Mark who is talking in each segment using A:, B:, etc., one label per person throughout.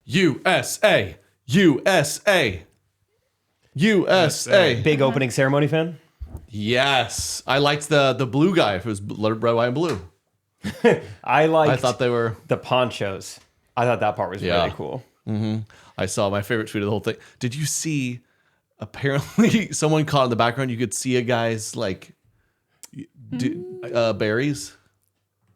A: USA, USA, USA.
B: Big opening ceremony fan?
A: Yes. I liked the blue guy. If it was red, white, and blue.
B: I
A: thought they were
B: the ponchos. I thought that part was really cool.
A: Mm-hmm. I saw my favorite tweet of the whole thing. Did you see? Apparently, someone caught in the background. You could see a guy's like berries.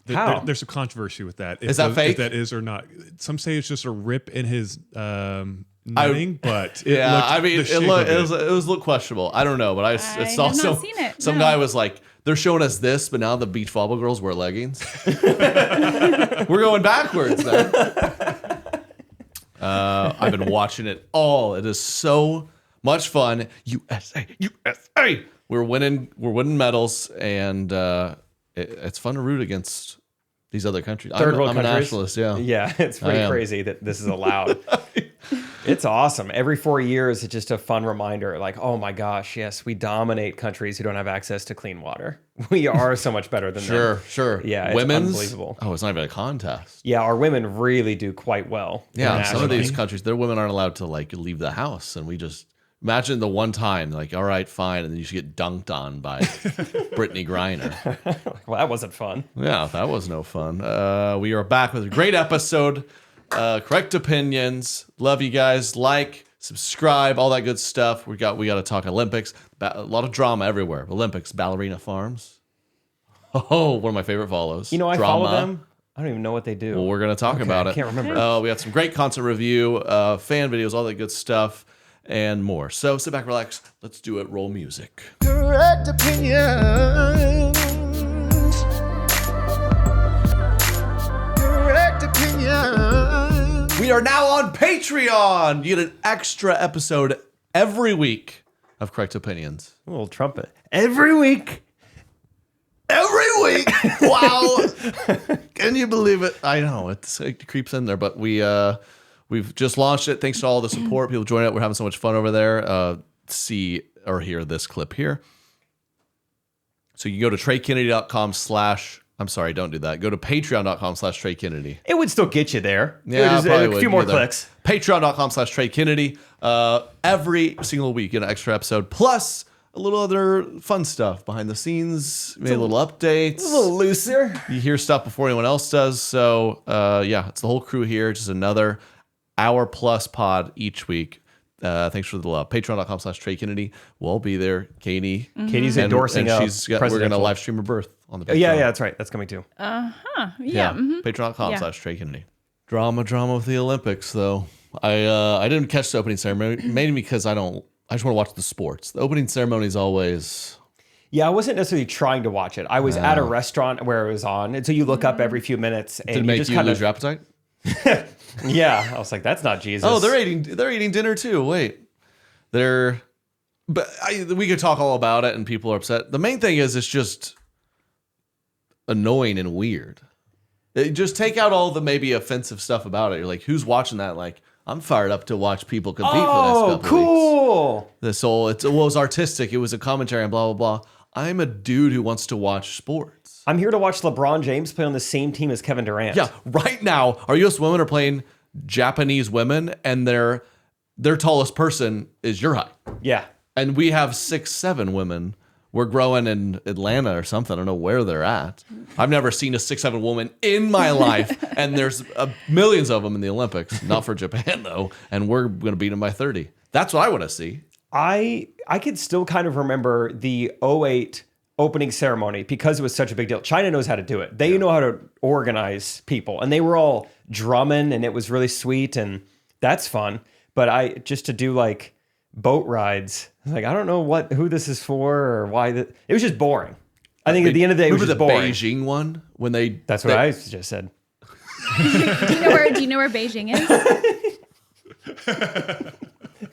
B: How?
C: There's some controversy with that.
A: Is that fake?
C: If that is or not. Some say it's just a rip in his netting, but
A: it was look questionable. I don't know, but I saw some guy was like, they're showing us this, but now the beach volleyball girls wear leggings. We're going backwards then. I've been watching it all. It is so much fun. USA, USA. We're winning medals, and it's fun to root against these other countries.
B: Third world countries.
A: I'm a nationalist, yeah.
B: Yeah, it's pretty crazy that this is allowed. It's awesome. Every 4 years, it's just a fun reminder. Like, oh my gosh, yes, we dominate countries who don't have access to clean water. We are so much better than them.
A: Sure.
B: Yeah, it's unbelievable.
A: Oh, it's not even a contest.
B: Yeah, our women really do quite well.
A: Yeah, some of these countries, their women aren't allowed to like leave the house, and we just imagine the one time, like, all right, fine, and then you should get dunked on by Brittany Griner.
B: Well, that wasn't fun.
A: Yeah, that was no fun. We are back with a great episode. Correct opinions. Love you guys. Like, subscribe, all that good stuff. We got to talk Olympics. A lot of drama everywhere. Olympics, Ballerina Farms. Oh, one of my favorite follows.
B: You know, I
A: drama.
B: follow them. I don't even know what they do.
A: Well, we're going to talk about it.
B: I can't remember.
A: We got some great content review, fan videos, all that good stuff, and more. So sit back, relax. Let's do it. Roll music.
D: Correct opinions. Correct opinions.
A: We are now on Patreon. You get an extra episode every week of Correct Opinions.
B: A little trumpet. Every week.
A: Every week. Wow. Can you believe it? I know it creeps in there, but we've just launched it. Thanks to all the support. People joining it. We're having so much fun over there. See or hear this clip here. So you go to TreyKennedy.com/ I'm sorry, don't do that. Go to patreon.com/Trey Kennedy.
B: It would still get you there.
A: Yeah,
B: a few more clicks.
A: Patreon.com/Trey Kennedy. Every single week, get an extra episode, plus a little other fun stuff behind the scenes, maybe a little updates.
B: A little looser.
A: You hear stuff before anyone else does. So, it's the whole crew here. Just another hour plus pod each week. Thanks for the love. Patreon.com/Trey Kennedy. We'll be there. Katie's
B: endorsing
A: we're going to live stream her birth on the Patreon.
B: Yeah, that's right. That's coming too.
E: Yeah.
A: Patreon.com/Trey Kennedy. Drama with the Olympics, though. I didn't catch the opening ceremony, mainly because I just want to watch the sports. The opening ceremony is always...
B: Yeah, I wasn't necessarily trying to watch it. I was at a restaurant where it was on, and so you look up every few minutes. And
A: Did it make you lose your appetite?
B: Yeah, I was like, that's not Jesus.
A: Oh, they're eating dinner too. Wait, we could talk all about it, and people are upset. The main thing is it's just annoying and weird. Just take out all the maybe offensive stuff about it. You're like, who's watching that? Like, I'm fired up to watch people compete for the next couple
B: cool.
A: weeks. It was artistic. It was a commentary and blah, blah, blah. I'm a dude who wants to watch sports.
B: I'm here to watch LeBron James play on the same team as Kevin Durant.
A: Yeah, right now, our U.S. women are playing Japanese women, and their tallest person is your height.
B: Yeah.
A: And we have 6'7" women. We're growing in Atlanta or something. I don't know where they're at. I've never seen a 6'7" woman in my life, and there's millions of them in the Olympics. Not for Japan, though, and we're going to beat them by 30. That's what I want to see.
B: I could still kind of remember the 2008 opening ceremony because it was such a big deal. China knows how to do it. They know how to organize people, and they were all drumming, and it was really sweet, and that's fun. But just to do like boat rides, like I don't know who this is for or why. It was just boring. I think at the end of the day, it was just boring.
A: Beijing one when they.
B: That's what I just said.
E: Do you know where Beijing is?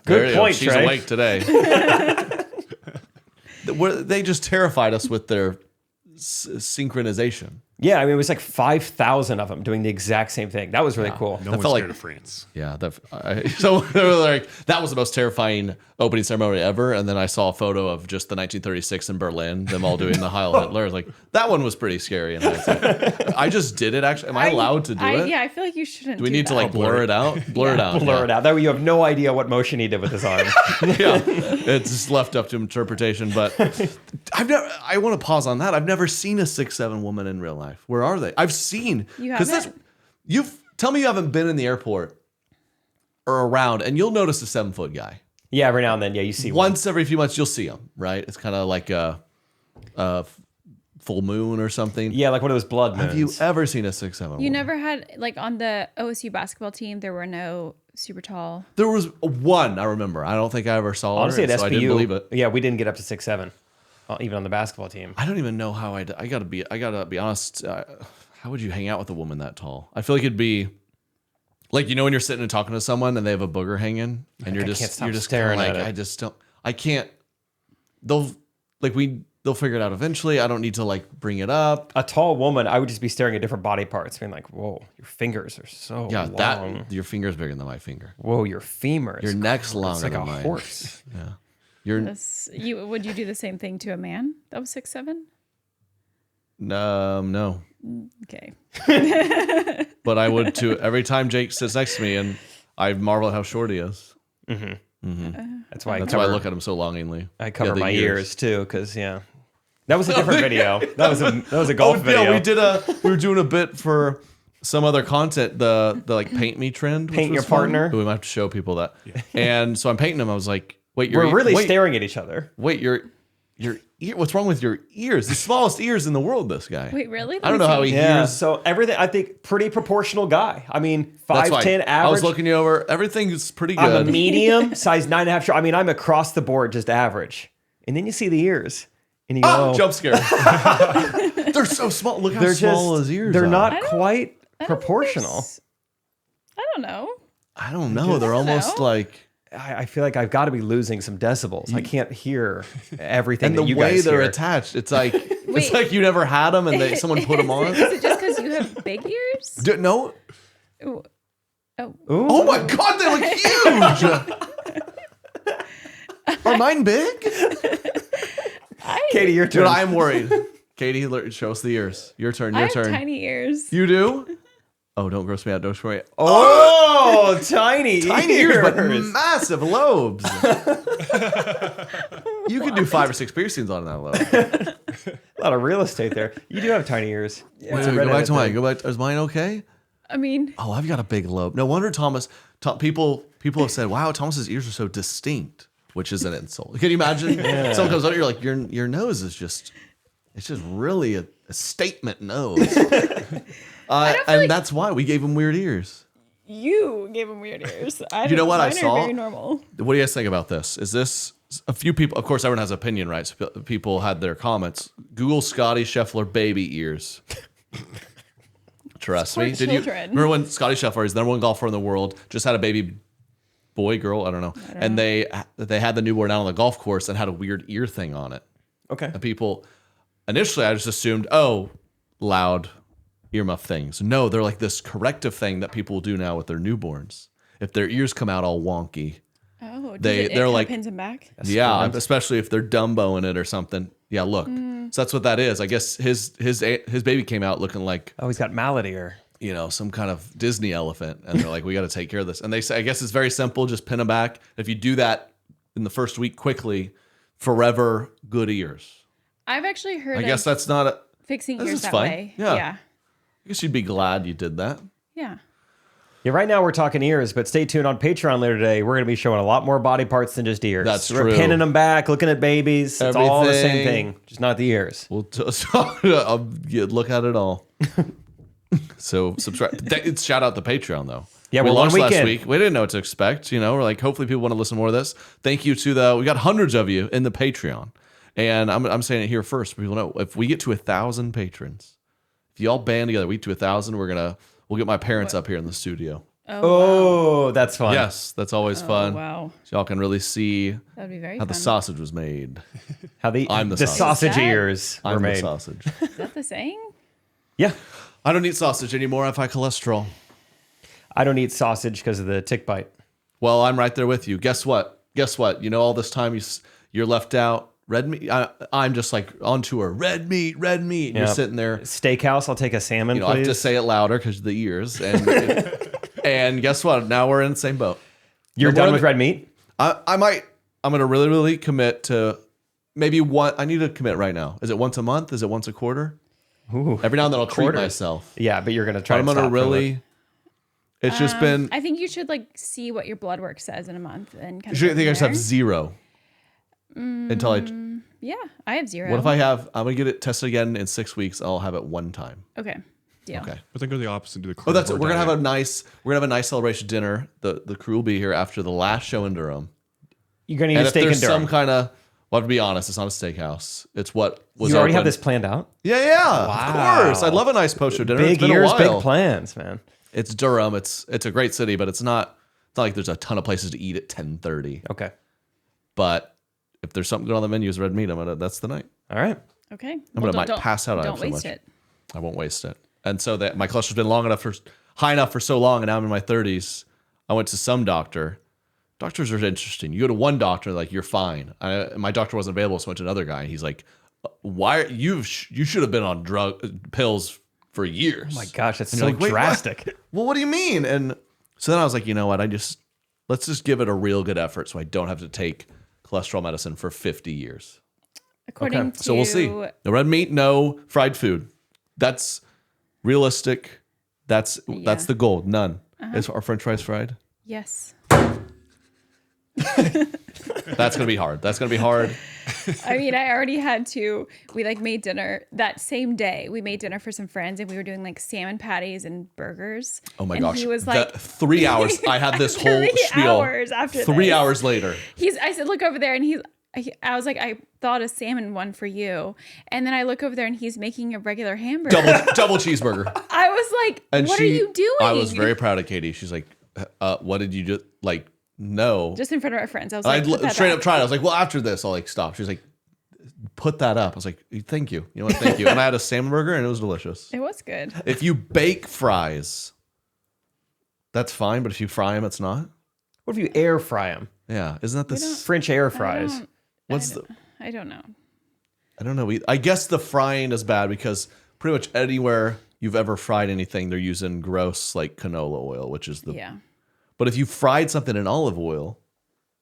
B: Good point,
A: She's
B: Trey.
A: awake today. They just terrified us with their synchronization.
B: Yeah, I mean, it was like 5,000 of them doing the exact same thing. That was really cool.
C: No
A: That
C: one's
A: felt
C: scared
A: like-
C: of France.
A: Yeah, so they were like that was the most terrifying opening ceremony ever. And then I saw a photo of just the 1936 in Berlin, them all doing the Heil Hitler. I was like, that one was pretty scary. And I just did it. Actually, am I allowed to do it?
E: Yeah, I feel like you shouldn't.
A: Do we need to
E: that.
A: like blur it out? Blur it out.
B: Blur it out. That way you have no idea what motion he did with his arm.
A: Yeah, it's just left up to interpretation. But I want to pause on that. I've never seen a 6'7" woman in real life. Where are they? I've seen.
E: You haven't?
A: Tell me you haven't been in the airport or around, and you'll notice a 7-foot guy.
B: Yeah, every now and then, you see one.
A: Once every few months, you'll see him. Right? It's kind of like a full moon or something.
B: Yeah, like one of those blood moons.
A: Have you ever seen a 6'7" woman?
E: You never had like on the OSU basketball team. There were no super tall.
A: There was one I remember. I don't think I ever saw
B: Honestly,
A: her,
B: at
A: so
B: SBU,
A: I didn't believe it.
B: yeah, we didn't get up to 6'7", even on the basketball team.
A: I don't even know how I gotta be honest. How would you hang out with a woman that tall? I feel like it'd be like, when you're sitting and talking to someone and they have a booger hanging and you're
B: I
A: just
B: can't stop
A: you're just
B: staring
A: kinda like,
B: at it.
A: I can't. They'll figure it out eventually. I don't need to like bring it up.
B: A tall woman, I would just be staring at different body parts, being like, whoa, your fingers are so
A: Yeah,
B: long.
A: that your finger's bigger than my finger.
B: Whoa, your femur is
A: Your neck's
B: it's
A: longer
B: like
A: than
B: a
A: mine.
B: horse.
A: Yeah, you're
E: Would you do the same thing to a man that was 6'7"?
A: no.
E: Okay.
A: But I would too. Every time Jake sits next to me, and I marvel at how short he is.
B: That's why
A: That's why I look at him so longingly.
B: I cover
A: Yeah, the
B: my ears too, because that was a different video. That was a golf video.
A: Yeah, we were doing a bit for some other content, the like paint me trend. which
B: Paint
A: was
B: your
A: fun.
B: partner?
A: We might have to show people that. And so I'm painting him. I was like, wait,
B: We're really staring at each other.
A: Wait, your ear. What's wrong with your ears? The smallest ears in the world. This guy.
E: Wait, really?
A: I don't know how he
B: Yeah,
A: hears.
B: so everything, I think, pretty proportional guy. I mean,
A: That's why
B: 5'10" average.
A: I was looking you over. Everything is pretty good.
B: I'm a medium, size 9.5 short. I mean, I'm across the board, just average. And then you see the ears, and you go,
A: Jump scare. They're so small. Look how
B: they're
A: small
B: just,
A: his ears
B: they're
A: are.
B: not quite
E: I don't think
B: proportional.
E: I don't know.
A: I don't know. They're almost
E: know.
A: like.
B: I feel like I've got to be losing some decibels. I can't hear everything
A: And
B: that
A: the
B: you
A: way
B: guys
A: they're
B: hear.
A: attached, it's like it's
E: Wait.
A: like you never had them and someone put them on.
E: Is it just because you have big ears?
A: No.
E: Ooh. Oh.
B: Ooh.
A: Oh my God, they look huge. Are mine big?
B: Katie, your turn.
A: Dude, I'm worried. Katie, show us the ears. Your turn.
E: I
A: Your
E: have
A: turn.
E: tiny ears.
A: You do? Oh, don't gross me out. Don't show me.
B: Oh, tiny
A: Ears, but massive lobes. You could do 5 or 6 piercings on that lobe.
B: A lot of real estate there. You do have tiny ears.
A: Wait, go back to mine. Go back. Is mine okay?
E: I mean,
A: Oh, I've got a big lobe. No wonder people have said, "Wow, Thomas's ears are so distinct," which is an insult. Can you imagine? Someone comes up, you're like, your nose is just, it's just really a statement nose. And that's why we gave him weird ears.
E: you gave him weird ears.
A: You know what I
E: mine are
A: saw?
E: Very normal.
A: What do you guys think about this? Is this a few people? Of course, everyone has opinion, right? So people had their comments. Google Scotty Scheffler baby ears. Trust me.
E: Poor
A: Did you
E: children.
A: remember when Scotty Scheffler is the #1 golfer in the world? Just had a baby boy, girl, I don't know. And they had the newborn out on the golf course and had a weird ear thing on it.
B: Okay.
A: And people initially, I just assumed, loud earmuff things. No, they're like this corrective thing that people will do now with their newborns. If their ears come out all wonky.
E: Oh,
A: They're
E: kinda
A: like-
E: pins him back.
A: Yeah, especially if they're Dumboing it or something. Yeah, look. So that's what that is. I guess his baby came out looking like,
B: Oh, he's got mallet ear.
A: some kind of Disney elephant, and they're like, we got to take care of this. And they say, I guess it's very simple. Just pin them back. If you do that in the first week quickly, forever good ears.
E: I've actually heard
A: I
E: of
A: guess that's not a.
E: fixing
A: this
E: ears
A: is
E: that
A: fine.
E: way.
A: Yeah.
E: Yeah.
A: I guess you'd be glad you did that.
E: Yeah.
B: Yeah, right now we're talking ears, but stay tuned on Patreon later today. We're going to be showing a lot more body parts than just ears.
A: That's
B: We're
A: true.
B: pinning them back, looking at babies. It's all the same
A: Everything.
B: thing, just not the ears.
A: I'll look at it all. So subscribe. Shout out the Patreon though.
B: Yeah,
A: we
B: we're one
A: launched last
B: weekend.
A: week. We didn't know what to expect. We're like, hopefully people want to listen more of this. Thank you to we got hundreds of you in the Patreon, and I'm saying it here first. People know if we get to 1,000 patrons, if y'all band together, we get to 1,000. We'll get my parents up here in the studio.
B: Oh, that's fun.
A: Yes, that's always fun.
E: Wow.
A: So y'all can really see
E: That would be very
A: how
E: fun.
A: the sausage was made.
B: How
A: I'm the
B: the
A: sausage.
B: sausage ears were
A: I'm the
B: made.
A: sausage.
E: Is that the saying?
B: Yeah.
A: I don't eat sausage anymore. I've high cholesterol.
B: I don't eat sausage because of the tick bite.
A: Well, I'm right there with you. Guess what? You know, all this time you're left out. Red meat. I'm just like on tour. Red meat. And you're sitting there.
B: Steakhouse. I'll take a salmon,
A: You know, I have
B: please.
A: to say it louder because of the ears. And and guess what? Now we're in the same boat.
B: You're done with red meat?
A: I'm going to really, really commit to maybe one. I need to commit right now. Is it once a month? Is it once a quarter?
B: Ooh.
A: Every now and then I'll treat
B: Quarter.
A: myself.
B: Yeah, but you're going to
A: But
B: try
A: I'm
B: to
A: going to
B: stop for a little.
A: really. It's just been.
E: I think you should like see what your blood work says in a month and kind
A: I
E: of.
A: think I just have 0 until I.
E: Yeah, I have 0.
A: What if I have? I'm gonna get it tested again in 6 weeks. I'll have it one time.
E: Okay. Deal.
A: Okay.
C: But then go the opposite. Do the
A: Oh, that's it.
C: carnivore
A: We're gonna have
C: diet.
A: a nice celebration dinner. The crew will be here after the last show in Durham.
B: You're going to eat
A: And
B: a
A: if
B: steak
A: there's
B: and Durham.
A: some kind of, well, to be honest, it's not a steakhouse. It's what was.
B: You already have
A: open.
B: this planned out?
A: Yeah.
B: Wow.
A: Of course. I'd love a nice post show dinner.
B: Big
A: It's been
B: ears,
A: a
B: big
A: while.
B: plans, man.
A: It's Durham. It's a great city, but it's not like there's a ton of places to eat at 10:30.
B: Okay.
A: But if there's something good on the menu is red meat, that's the night.
B: All right.
E: Okay.
A: Might pass out. I
E: Don't
A: have so
E: waste
A: much.
E: it.
A: I won't waste it. And so that my cholesterol's been high enough for so long, and now I'm in my 30s. I went to some doctor. Doctors are interesting. You go to one doctor, like you're fine. My doctor wasn't available, so I went to another guy, and he's like, "Why you should have been on pills for years."
B: Oh my gosh, that's
A: And
B: so
A: you're like, "Wait, what?"
B: drastic.
A: Well, what do you mean? And so then I was like, you know what? Let's just give it a real good effort, so I don't have to take cholesterol medicine for 50 years.
E: According to
A: So we'll see. No red meat, no fried food. That's realistic. That's the goal. None. Is our French fries fried?
E: Yes.
A: That's gonna be hard.
E: I mean, I already had to. We like made dinner that same day. We made dinner for some friends, and we were doing like salmon patties and burgers.
A: Oh my
E: and
A: gosh!
E: He was like
A: 3 hours. I had this whole
E: 3
A: spiel.
E: hours after
A: 3
E: this.
A: hours later.
E: I said, look over there, and I was like, I thought a salmon one for you, and then I look over there, and he's making a regular hamburger.
A: Double cheeseburger.
E: I was like,
A: And
E: what are you doing?
A: I was very proud of Katie. She's like, "What did you do?" Like, no.
E: Just in front of our friends. I was
A: I
E: like, put that
A: straight
E: back.
A: up tried. I was like, well, after this, I'll like stop. She's like, put that up. I was like, thank you. You know what? Thank you. And I had a salmon burger, and it was delicious.
E: It was good.
A: If you bake fries, that's fine. But if you fry them, it's not.
B: What if you air fry them?
A: Yeah, isn't that this?
B: French air fries.
E: I don't know.
A: I don't know. I guess the frying is bad because pretty much anywhere you've ever fried anything, they're using gross like canola oil, which is the.
E: Yeah.
A: But if you fried something in olive oil,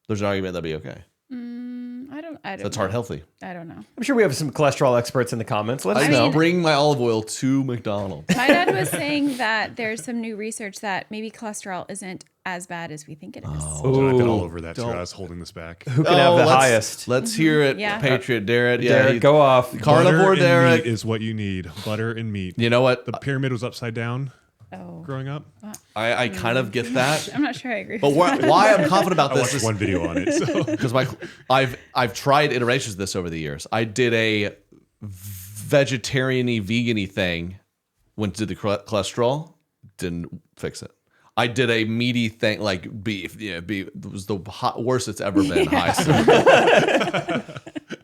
A: there's an argument that'd be okay.
E: I don't
A: That's
E: know.
A: heart healthy.
E: I don't know.
B: I'm sure we have some cholesterol experts in the comments. Let us
A: I
B: know.
A: bring my olive oil to McDonald's.
E: My dad was saying that there's some new research that maybe cholesterol isn't as bad as we think it is.
C: So I've been all over that too. I was holding this back.
B: Who can have the highest?
A: Let's hear it,
E: Yeah.
A: Patriot Darrett. Yeah,
B: Derek, go off.
A: Carnivore
C: Butter and
A: Derek.
C: meat is what you need. Butter and meat.
A: You know what?
C: The pyramid was upside down
E: Oh,
C: growing up.
A: I kind of get that.
E: I'm not sure I agree.
A: But
E: with
A: why I'm confident about
C: I
A: this
C: watched
A: is
C: one video on it. So.
A: because I've tried iterations of this over the years. I did a vegetarian-y, vegan-y thing when did the cholesterol, didn't fix it. I did a meaty thing like beef. Yeah, beef it was the worst it's ever been. High.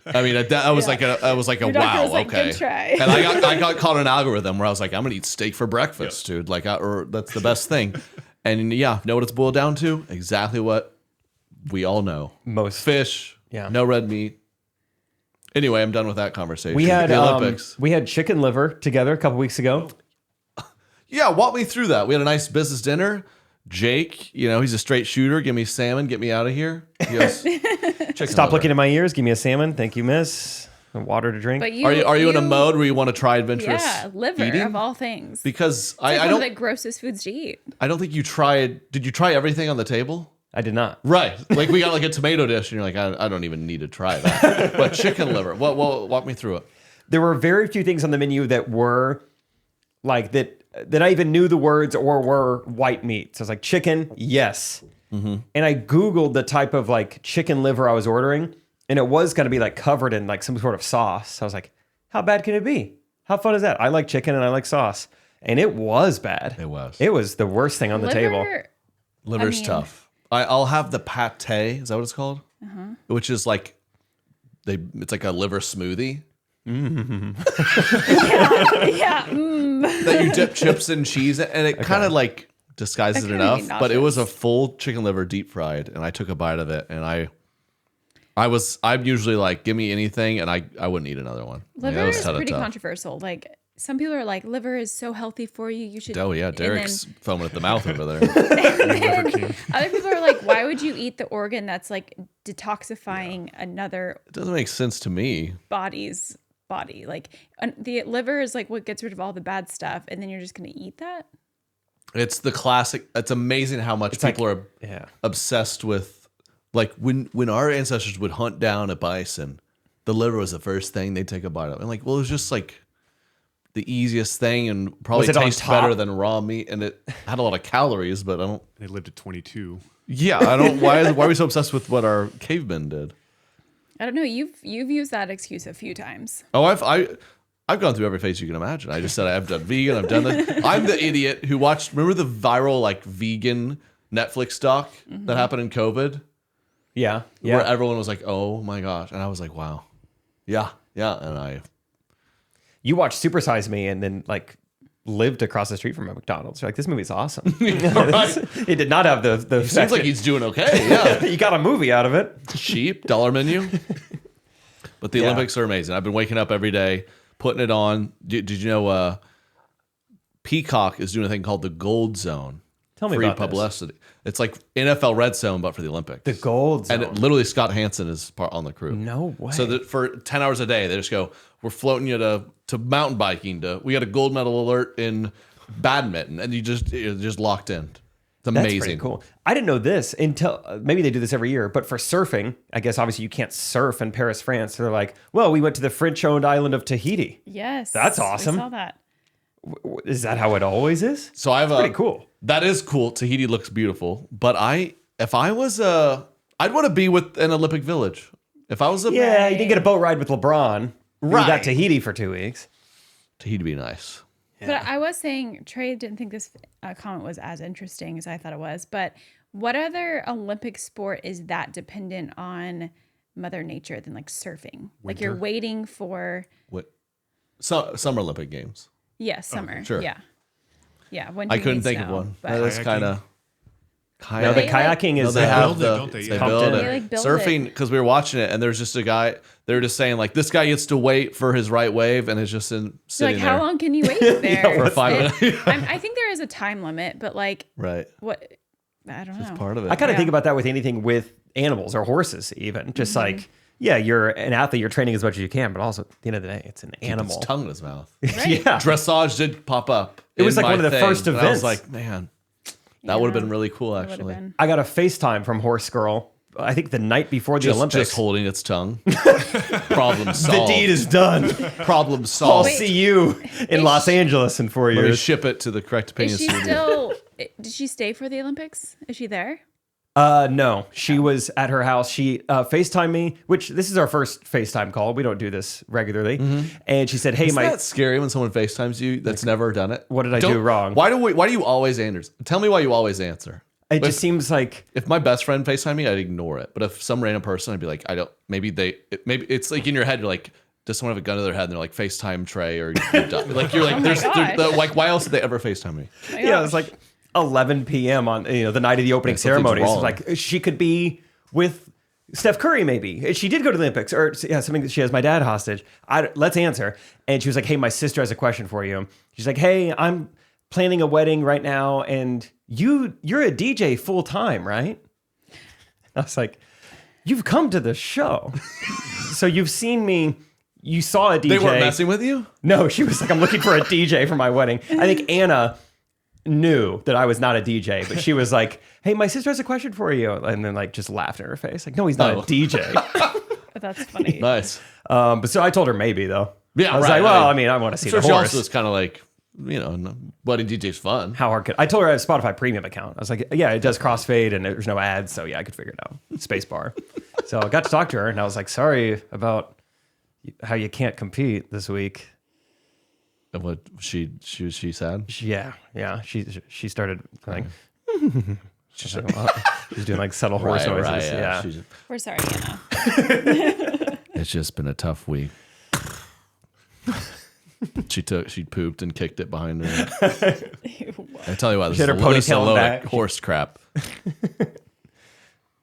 A: I mean, I was like a
E: Your doctor
A: wow,
E: was like,
A: okay.
E: "Good try."
A: And I got caught in an algorithm where I was like, I'm gonna eat steak for breakfast, dude. Like, or that's the best thing. And yeah, know what it's boiled down to? Exactly what we all know.
B: Most.
A: Fish.
B: Yeah.
A: No red meat. Anyway, I'm done with that conversation.
B: We had
A: the Olympics.
B: we had chicken liver together a couple weeks ago.
A: Yeah, walk me through that. We had a nice business dinner. Jake, he's a straight shooter. Give me salmon. Get me out of here. Yes.
B: Stop looking at my ears. Give me a salmon. Thank you, miss. And water to drink.
E: But
A: Are you in a mode where you want to try adventurous
E: liver
A: eating?
E: of all things?
A: Because
E: It's like
A: I
E: one
A: don't
E: of the grossest foods to eat.
A: I don't think you tried. Did you try everything on the table?
B: I did not.
A: Right. Like we got like a tomato dish, and you're like, I don't even need to try that. But chicken liver. Walk me through it.
B: There were very few things on the menu that were like that I even knew the words or were white meat. So I was like, chicken, yes.
A: Mm-hmm.
B: And I Googled the type of like chicken liver I was ordering, and it was going to be like covered in like some sort of sauce. So I was like, how bad can it be? How fun is that? I like chicken and I like sauce. And it was bad.
A: It was.
B: It was the worst thing on the table.
A: Liver's tough. I'll have the pate. Is that what it's called? Which is like it's like a liver smoothie.
E: Yeah.
A: that you dip chips and cheese in, and it kind of like disguises it
E: That kinda made
A: enough. But it was a
E: nauseous.
A: full chicken liver deep fried, and I took a bite of it, and I'm usually like, give me anything, and I wouldn't eat another one. Like, that
E: Liver
A: was
E: is
A: kinda
E: pretty
A: tough.
E: controversial. Like some people are like, liver is so healthy for you. You should.
A: Oh yeah,
E: and
A: Derek's foaming at the mouth over there.
E: then other people are like, why would you eat the organ that's like detoxifying another
A: It doesn't make sense to me.
E: body's body? Like the liver is like what gets rid of all the bad stuff, and then you're just gonna eat that.
A: It's the classic. It's amazing how much people are obsessed with. Like when our ancestors would hunt down a bison, the liver was the first thing they'd take a bite of. And like, well, it was just like the easiest thing and probably
B: Was it on
A: tastes
B: top?
A: better than raw meat. And it had a lot of calories, but I don't.
C: They lived at 22.
A: Yeah, I don't. Why are we so obsessed with what our cavemen did?
E: I don't know. You've used that excuse a few times.
A: Oh, I've gone through every phase you can imagine. I just said I've done vegan. I've done that. I'm the idiot who watched. Remember the viral like vegan Netflix doc that happened in COVID?
B: Yeah.
A: Where everyone was like, "Oh my gosh," and I was like, "Wow, yeah," and
B: You watched Super Size Me and then like lived across the street from a McDonald's. You're like, this movie's awesome. It did not have the
A: seems like he's doing okay. Yeah,
B: you got a movie out of it.
A: cheap dollar menu. But the
B: Yeah.
A: Olympics are amazing. I've been waking up every day, putting it on. Did you know Peacock is doing a thing called the Gold Zone?
B: Tell me
A: free
B: about this.
A: publicity. It's like NFL Red Zone, but for the Olympics.
B: The Gold Zone.
A: And literally Scott Hansen is part on the crew.
B: No way.
A: So that for 10 hours a day, they just go, we're floating you to mountain biking. We got a gold medal alert in badminton. And you're just locked in. It's
B: That's
A: amazing.
B: pretty cool. I didn't know this until maybe they do this every year, but for surfing, I guess obviously you can't surf in Paris, France. So they're like, well, we went to the French-owned island of Tahiti.
E: Yes,
B: That's awesome.
E: I saw that.
B: Is that how it always is?
A: So I have
B: pretty cool.
A: That is cool. Tahiti looks beautiful. But if I was I'd want to be with an Olympic village. If I was a
B: Yeah, you didn't get a boat ride with LeBron. You got
A: Right.
B: Tahiti for 2 weeks.
A: Tahiti be nice.
E: But I was saying, Trey didn't think this comment was as interesting as I thought it was. But what other Olympic sport is that dependent on Mother Nature than like surfing? Like you're waiting for
A: What? Summer Olympic Games.
E: summer.
A: sure.
E: Yeah. When
A: I couldn't think of one.
E: But
A: That is
C: Kayaking?
A: kind of
B: No, the
E: They, like-
B: kayaking is
A: they have
C: build it, don't they?
A: they
C: Yeah.
A: build
B: Pumped
A: it.
B: in.
E: They, like, build
A: Surfing
E: it.
A: because we were watching it and there's just a guy. They were just saying like this guy gets to wait for his right wave and it's just
E: So
A: sitting
E: like,
A: there.
E: how long can you wait there?
A: for 5 minutes.
E: I think there is a time limit, but like,
A: Right,
E: what? I don't know.
A: it's part of it.
B: I kind of
E: Yeah.
B: think about that with anything with animals or horses, even. Just like, yeah, you're an athlete, you're training as much as you can, but also at the end of the day, it's an animal.
A: His tongue in his mouth.
E: Right.
B: Yeah.
A: Dressage did pop up.
B: It was
A: in
B: like
A: my
B: one of the
A: thing,
B: first
A: and I was
B: events.
A: like, man, that would have been really cool,
E: It would've
A: actually.
E: been.
B: I got a FaceTime from Horse Girl, I think the night before the Olympics.
A: Just holding its tongue. Problem
B: the
A: solved.
B: deed is done.
A: Problem
B: I'll
A: solved.
E: Wait.
B: see you in
E: Is
B: Los
E: she-
B: Angeles in 4
A: Let me
B: years.
A: ship it to the correct opinion
E: Is she
A: studio.
E: still? Did she stay for the Olympics? Is she there?
B: No, she was at her house. She FaceTimed me, which this is our first FaceTime call. We don't do this regularly. And she said, hey,
A: Isn't
B: my
A: that scary when someone FaceTimes you that's never done it?
B: What did I do wrong?
A: Why do you always answer? Tell me why you always answer.
B: it just seems like
A: If my best friend FaceTime me, I'd ignore it. But if some random person, I'd be like, I don't. Maybe it's like in your head, you're like, does someone have a gun to their head? And they're like, FaceTime Trey, or you're done. Like you're like,
E: gosh.
A: like, why else did they ever FaceTime me?
E: Oh my
B: yeah, it
E: gosh.
B: was like 11 p.m. on the night of the opening
A: something's
B: ceremony. So
A: wrong.
B: like she could be with Steph Curry, maybe. She did go to the Olympics, or something that she has my dad hostage. Let's answer. And she was like, hey, my sister has a question for you. She's like, hey, I'm planning a wedding right now, and you're a DJ full time, right? I was like, you've come to the show, so you've seen me. You saw a DJ.
A: They weren't messing with you.
B: No, she was like, I'm looking for a DJ for my wedding. I think Anna knew that I was not a DJ, but she was like, hey, my sister has a question for you. And then like just laughed in her face. Like, no, he's not
A: Oh.
B: a DJ.
E: That's funny.
A: Nice.
B: But so I told her maybe though.
A: Yeah,
B: I was
A: right,
B: like, well,
A: right.
B: I mean, I want to see
A: So
B: the
A: she
B: horse.
A: also is kind of like, wedding DJ's fun.
B: How hard could I told her I have a Spotify premium account. I was like, yeah, it does crossfade and there's no ads. So yeah, I could figure it out. Space bar. So I got to talk to her and I was like, sorry about how you can't compete this week.
A: And what she said.
B: Yeah. She started like, she's doing like subtle horse noises. Yeah.
A: She's-
E: We're sorry, Anna.
A: It's just been a tough week. She pooped and kicked it behind her. I tell you what, this
B: had her
A: is a
B: ponytail
A: load
B: back.
A: of horse crap.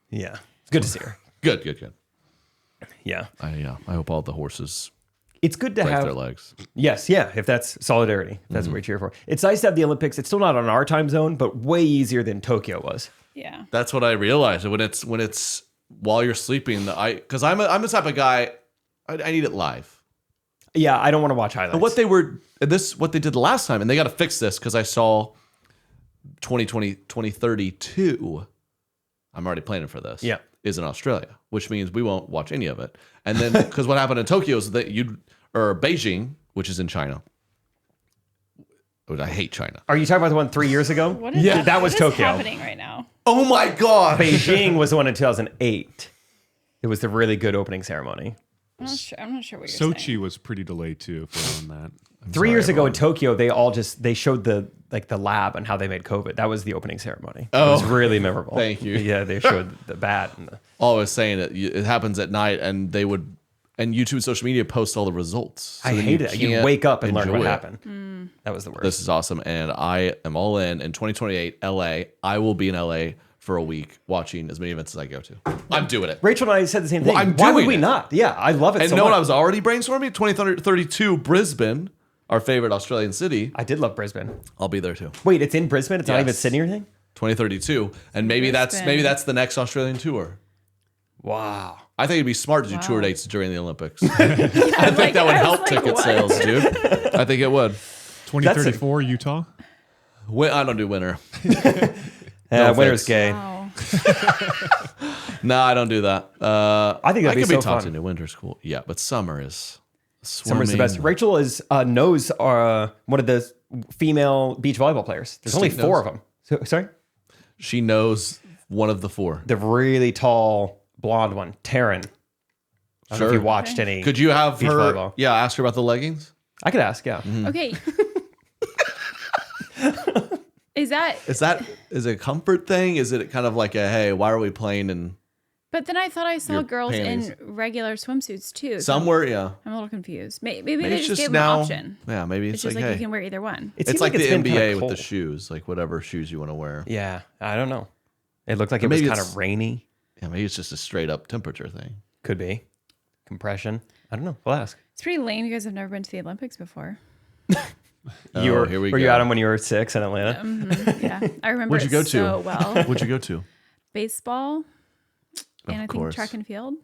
B: Yeah. It's good to see her.
A: Good.
B: Yeah.
A: I hope all the horses
B: It's good to
A: break
B: have
A: their legs.
B: Yes, yeah, if that's solidarity, if that's what we cheer for. It's nice to have the Olympics. It's still not on our time zone, but way easier than Tokyo was.
E: Yeah.
A: That's what I realized when it's while you're sleeping. Because I'm the type of guy. I need it live.
B: Yeah, I don't want to watch highlights.
A: And what they did the last time, and they got to fix this because I saw 2032. I'm already planning for this.
B: Yeah.
A: Is in Australia, which means we won't watch any of it. And then because what happened in Tokyo is that or Beijing, which is in China. I hate China.
B: Are you talking about the one 3 years ago?
E: What is
B: that was
E: what is
B: Tokyo.
E: happening right now?
A: Oh my god!
B: Beijing was the one in 2008. It was the really good opening ceremony.
E: I'm not sure what you're
C: Sochi
E: saying.
C: was pretty delayed too. If we're on that.
B: 3 years ago in Tokyo, they showed the lab and how they made COVID. That was the opening ceremony. It was really memorable.
A: Thank you.
B: Yeah, they showed the bat. And
A: I was saying it happens at night, and they would, and YouTube and social media post all the results. So
B: I
A: then
B: hate it. You
A: can't
B: wake up and learn what
A: enjoy it.
B: happened. That was the worst.
A: This is awesome, and I am all in. In 2028, LA, I will be in LA for a week watching as many events as I go to. I'm doing it.
B: Rachel and I said the same thing.
A: Well, I'm
B: Why would
A: doing
B: we
A: it.
B: not? Yeah, I love it
A: And
B: so
A: know
B: much.
A: what I was already brainstorming? 2032, Brisbane, our favorite Australian city.
B: I did love Brisbane.
A: I'll be there too.
B: Wait, it's in Brisbane? It's not even
A: Yes.
B: Sydney or anything?
A: 2032, and maybe
E: Brisbane.
A: that's the next Australian tour.
B: Wow.
A: I think it'd be smart to do tour
E: Wow.
A: dates during the Olympics. I think that would help ticket sales, dude. I think it would.
C: 2034 Utah.
A: I don't do winter.
B: Winter's
A: thanks.
B: gay.
E: Wow.
A: No, I don't do that.
B: I think that'd be
A: could
B: so
A: be talked
B: fun.
A: into winter school. Yeah, but summer is
B: Summer's the best.
A: swimming.
B: Rachel knows one of the female beach volleyball players. There's only
A: Steve
B: 4
A: knows.
B: of them. So, sorry?
A: She knows one of the 4.
B: The really tall blonde one, Taryn. I don't know if you
A: Sure.
B: watched any.
A: Could you have
B: Beach
A: her?
B: volleyball.
A: Yeah, ask her about the leggings.
B: I could ask, yeah.
E: Okay. Is that?
A: Is it a comfort thing? Is it kind of like a hey, why are we playing in
E: But then I thought I saw
A: Your
E: girls
A: panties.
E: in regular swimsuits too. So
A: somewhere? Yeah,
E: I'm a little confused. Maybe
A: maybe
E: they
A: it's
E: just
A: just
E: gave them an
A: now.
E: option.
A: Yeah, maybe
E: It's
A: it's,
E: just
A: like,
E: like
A: hey,
E: you can wear either one.
B: It
A: it's
B: seems
A: like the
B: been kinda
A: NBA with
B: cold.
A: the shoes, like whatever shoes you want to wear.
B: Yeah, I don't know. It looked like it was
A: Maybe
B: kind
A: it's-
B: of rainy.
A: Yeah, maybe it's just a straight up temperature thing.
B: Could be. Compression. I don't know. We'll ask.
E: It's pretty lame. You guys have never been to the Olympics before.
A: Oh, here we
B: were you
A: go.
B: at them when you were 6 in Atlanta?
E: Yeah, I remember
A: Where'd you
E: it
A: go to?
E: so well.
A: What'd you go to?
E: Baseball, and I think
A: course.
E: track and field.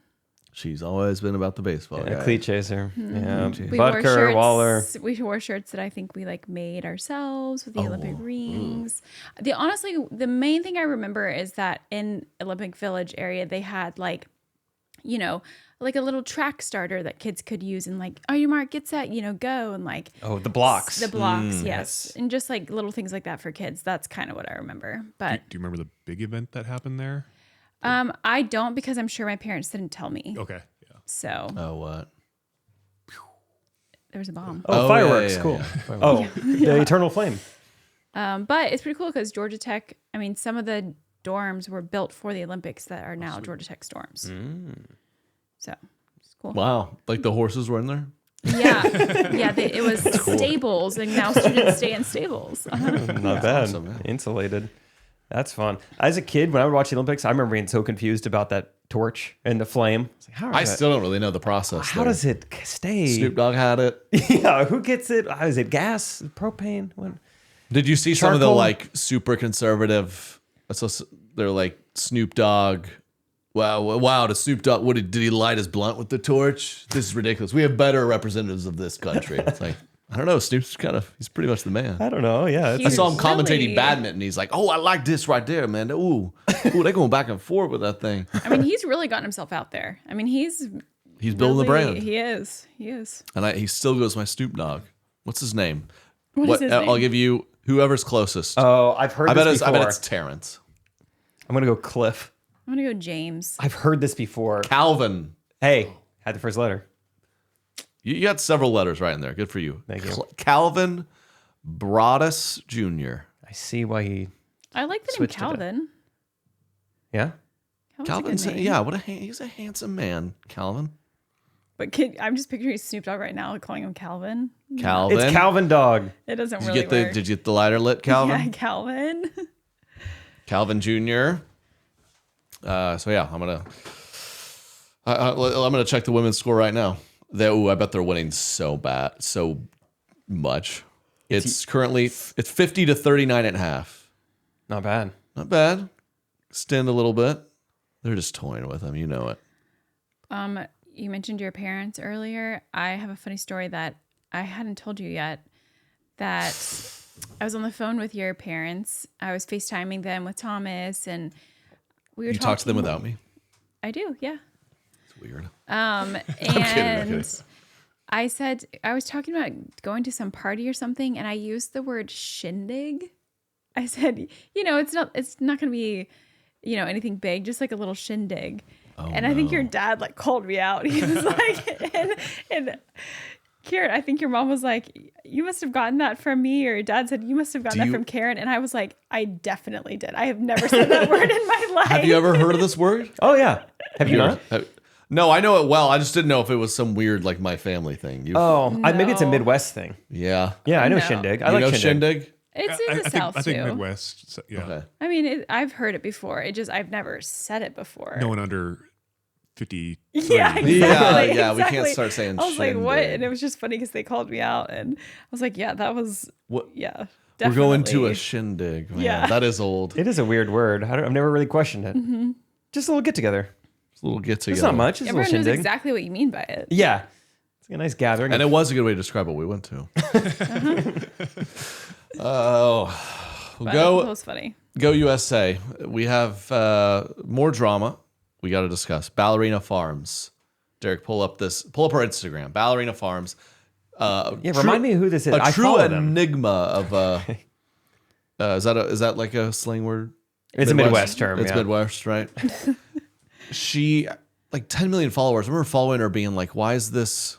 A: She's always been about the baseball.
B: A
A: guy.
B: cleat chaser. Yeah.
E: We wore
B: Butker,
E: shirts.
B: Waller.
E: We wore shirts that I think we like made ourselves with the Olympic rings. Honestly, the main thing I remember is that in Olympic Village area they had like, you know, like a little track starter that kids could use and like, oh, your mark, get set, go and like
B: Oh, the blocks.
E: the blocks, yes, and just like little things like that for kids. That's kind of what I remember. But
C: Do you remember the big event that happened there?
E: I don't because I'm sure my parents didn't tell me.
C: Okay. Yeah.
E: So
A: Oh, what?
E: there was a bomb.
B: Oh,
A: Oh,
B: fireworks.
A: yeah, yeah,
B: cool.
A: yeah.
B: Oh, the eternal flame.
E: But it's pretty cool because Georgia Tech, I mean, some of the dorms were built for the Olympics that are now Georgia Tech dorms. So it's cool.
A: Wow, like the horses were in there.
E: Yeah. Yeah. It was stables, and now students stay in stables.
B: Not bad.
A: awesome, man.
B: Insulated. That's fun. As a kid, when I would watch the Olympics, I remember being so confused about that torch and the flame. It's like,
A: I still don't really know the process.
B: How
A: there.
B: does it stay?
A: Snoop Dogg had it?
B: Yeah, who gets it? Is it gas, propane? What?
A: Did you see some of the
B: Charcoal?
A: like super conservative? So they're like Snoop Dogg. Wow! To Snoop Dogg, did he light his blunt with the torch? This is ridiculous. We have better representatives of this country. It's like I don't know. Snoop's he's pretty much the man.
B: I don't know. Yeah,
A: I
B: it's,
A: saw him commentating
E: Really?
A: badminton. He's like, "Oh, I like this right there, man. Ooh, they're going back and forth with that thing."
E: I mean, he's really gotten himself out there. I mean, he's
A: Building the
E: really-
A: brand,
E: He is. He is.
A: and he still goes my Snoop Dogg. What's his name?
E: What is his
A: I'll
E: name?
A: give you whoever's closest.
B: oh, I've heard
A: I bet
B: this before.
A: it's Terrence.
B: I'm gonna go Cliff.
E: I'm gonna go James.
B: I've heard this before.
A: Calvin.
B: Hey, had the first letter.
A: You got several letters right in there. Good for you.
B: Thank you.
A: Calvin Broadus Jr.
B: I see why he.
E: I like the name
B: Switched it up.
E: Calvin.
B: Yeah.
E: Calvin's a
A: Calvin's
E: good name.
A: yeah. He's a handsome man, Calvin.
E: But I'm just picturing Snoop Dogg right now, calling him Calvin.
A: Calvin.
B: It's Calvin Dog.
E: It doesn't
A: Did
E: really
A: you get the
E: work.
A: Did you get the lighter lit, Calvin?
E: Yeah, Calvin.
A: Calvin Jr. So yeah, I'm gonna check the women's score right now. I bet they're winning so bad, so much. It's currently 50 to 39 and a half.
B: Not bad.
A: Not bad. Extend a little bit. They're just toying with them, you know it.
E: You mentioned your parents earlier. I have a funny story that I hadn't told you yet. That I was on the phone with your parents. I was FaceTiming them with Thomas, and we were
A: You
E: talking.
A: talk to them without me.
E: I do, yeah.
A: It's weird.
E: And
A: kidding.
E: I said I was talking about going to some party or something, and I used the word shindig. I said, it's not going to be, anything big, just like a little shindig.
A: Oh,
E: and I think your dad like called me out. He was like, and Karen, I think your mom was like, you must have gotten that from me, or your dad said you must have gotten that from Karen. And I was like, I definitely did. I have never said that word in my life.
A: Have you ever heard of this word?
B: Oh, yeah. Have you not?
A: No, I know it well. I just didn't know if it was some weird, like, my family thing.
B: Maybe it's a
E: No.
B: Midwest thing.
A: Yeah.
B: Yeah, I know
E: No.
B: shindig. I
A: You
B: like
A: know
B: shindig.
A: shindig?
E: It's in the South
C: I think
E: too.
C: Midwest. So, yeah.
A: Okay.
E: I mean, I've heard it before. I've never said it before.
C: No one under 50.
E: Yeah, exactly.
A: Yeah, we can't
E: exactly.
A: start saying
E: I was like, what?
A: shindig.
E: And it was just funny because they called me out, and I was like, yeah, that was,
A: What?
E: yeah.
A: We're going to
E: definitely.
A: a shindig. Man,
E: Yeah.
A: that is old.
B: It is a weird word. I've never really questioned it.
E: Mm-hmm.
B: Just a little get together.
A: It's a little get together.
B: It's not much. It's a
E: Everyone
B: little
E: knows
B: shindig.
E: exactly what you mean by it.
B: Yeah. It's like a nice gathering.
A: And it was a good way to describe what we went to. Oh,
E: But
A: go
E: it was funny.
A: Go USA. We have more drama we got to discuss. Ballerina Farms. Derek, pull up our Instagram. Ballerina Farms.
B: remind me who this is.
A: A
B: I
A: true
B: follow them.
A: enigma of is that like a slang word?
B: It's a Midwest term.
A: It's
B: yeah.
A: Midwest, right? She like 10 million followers. I remember following her being like, why is this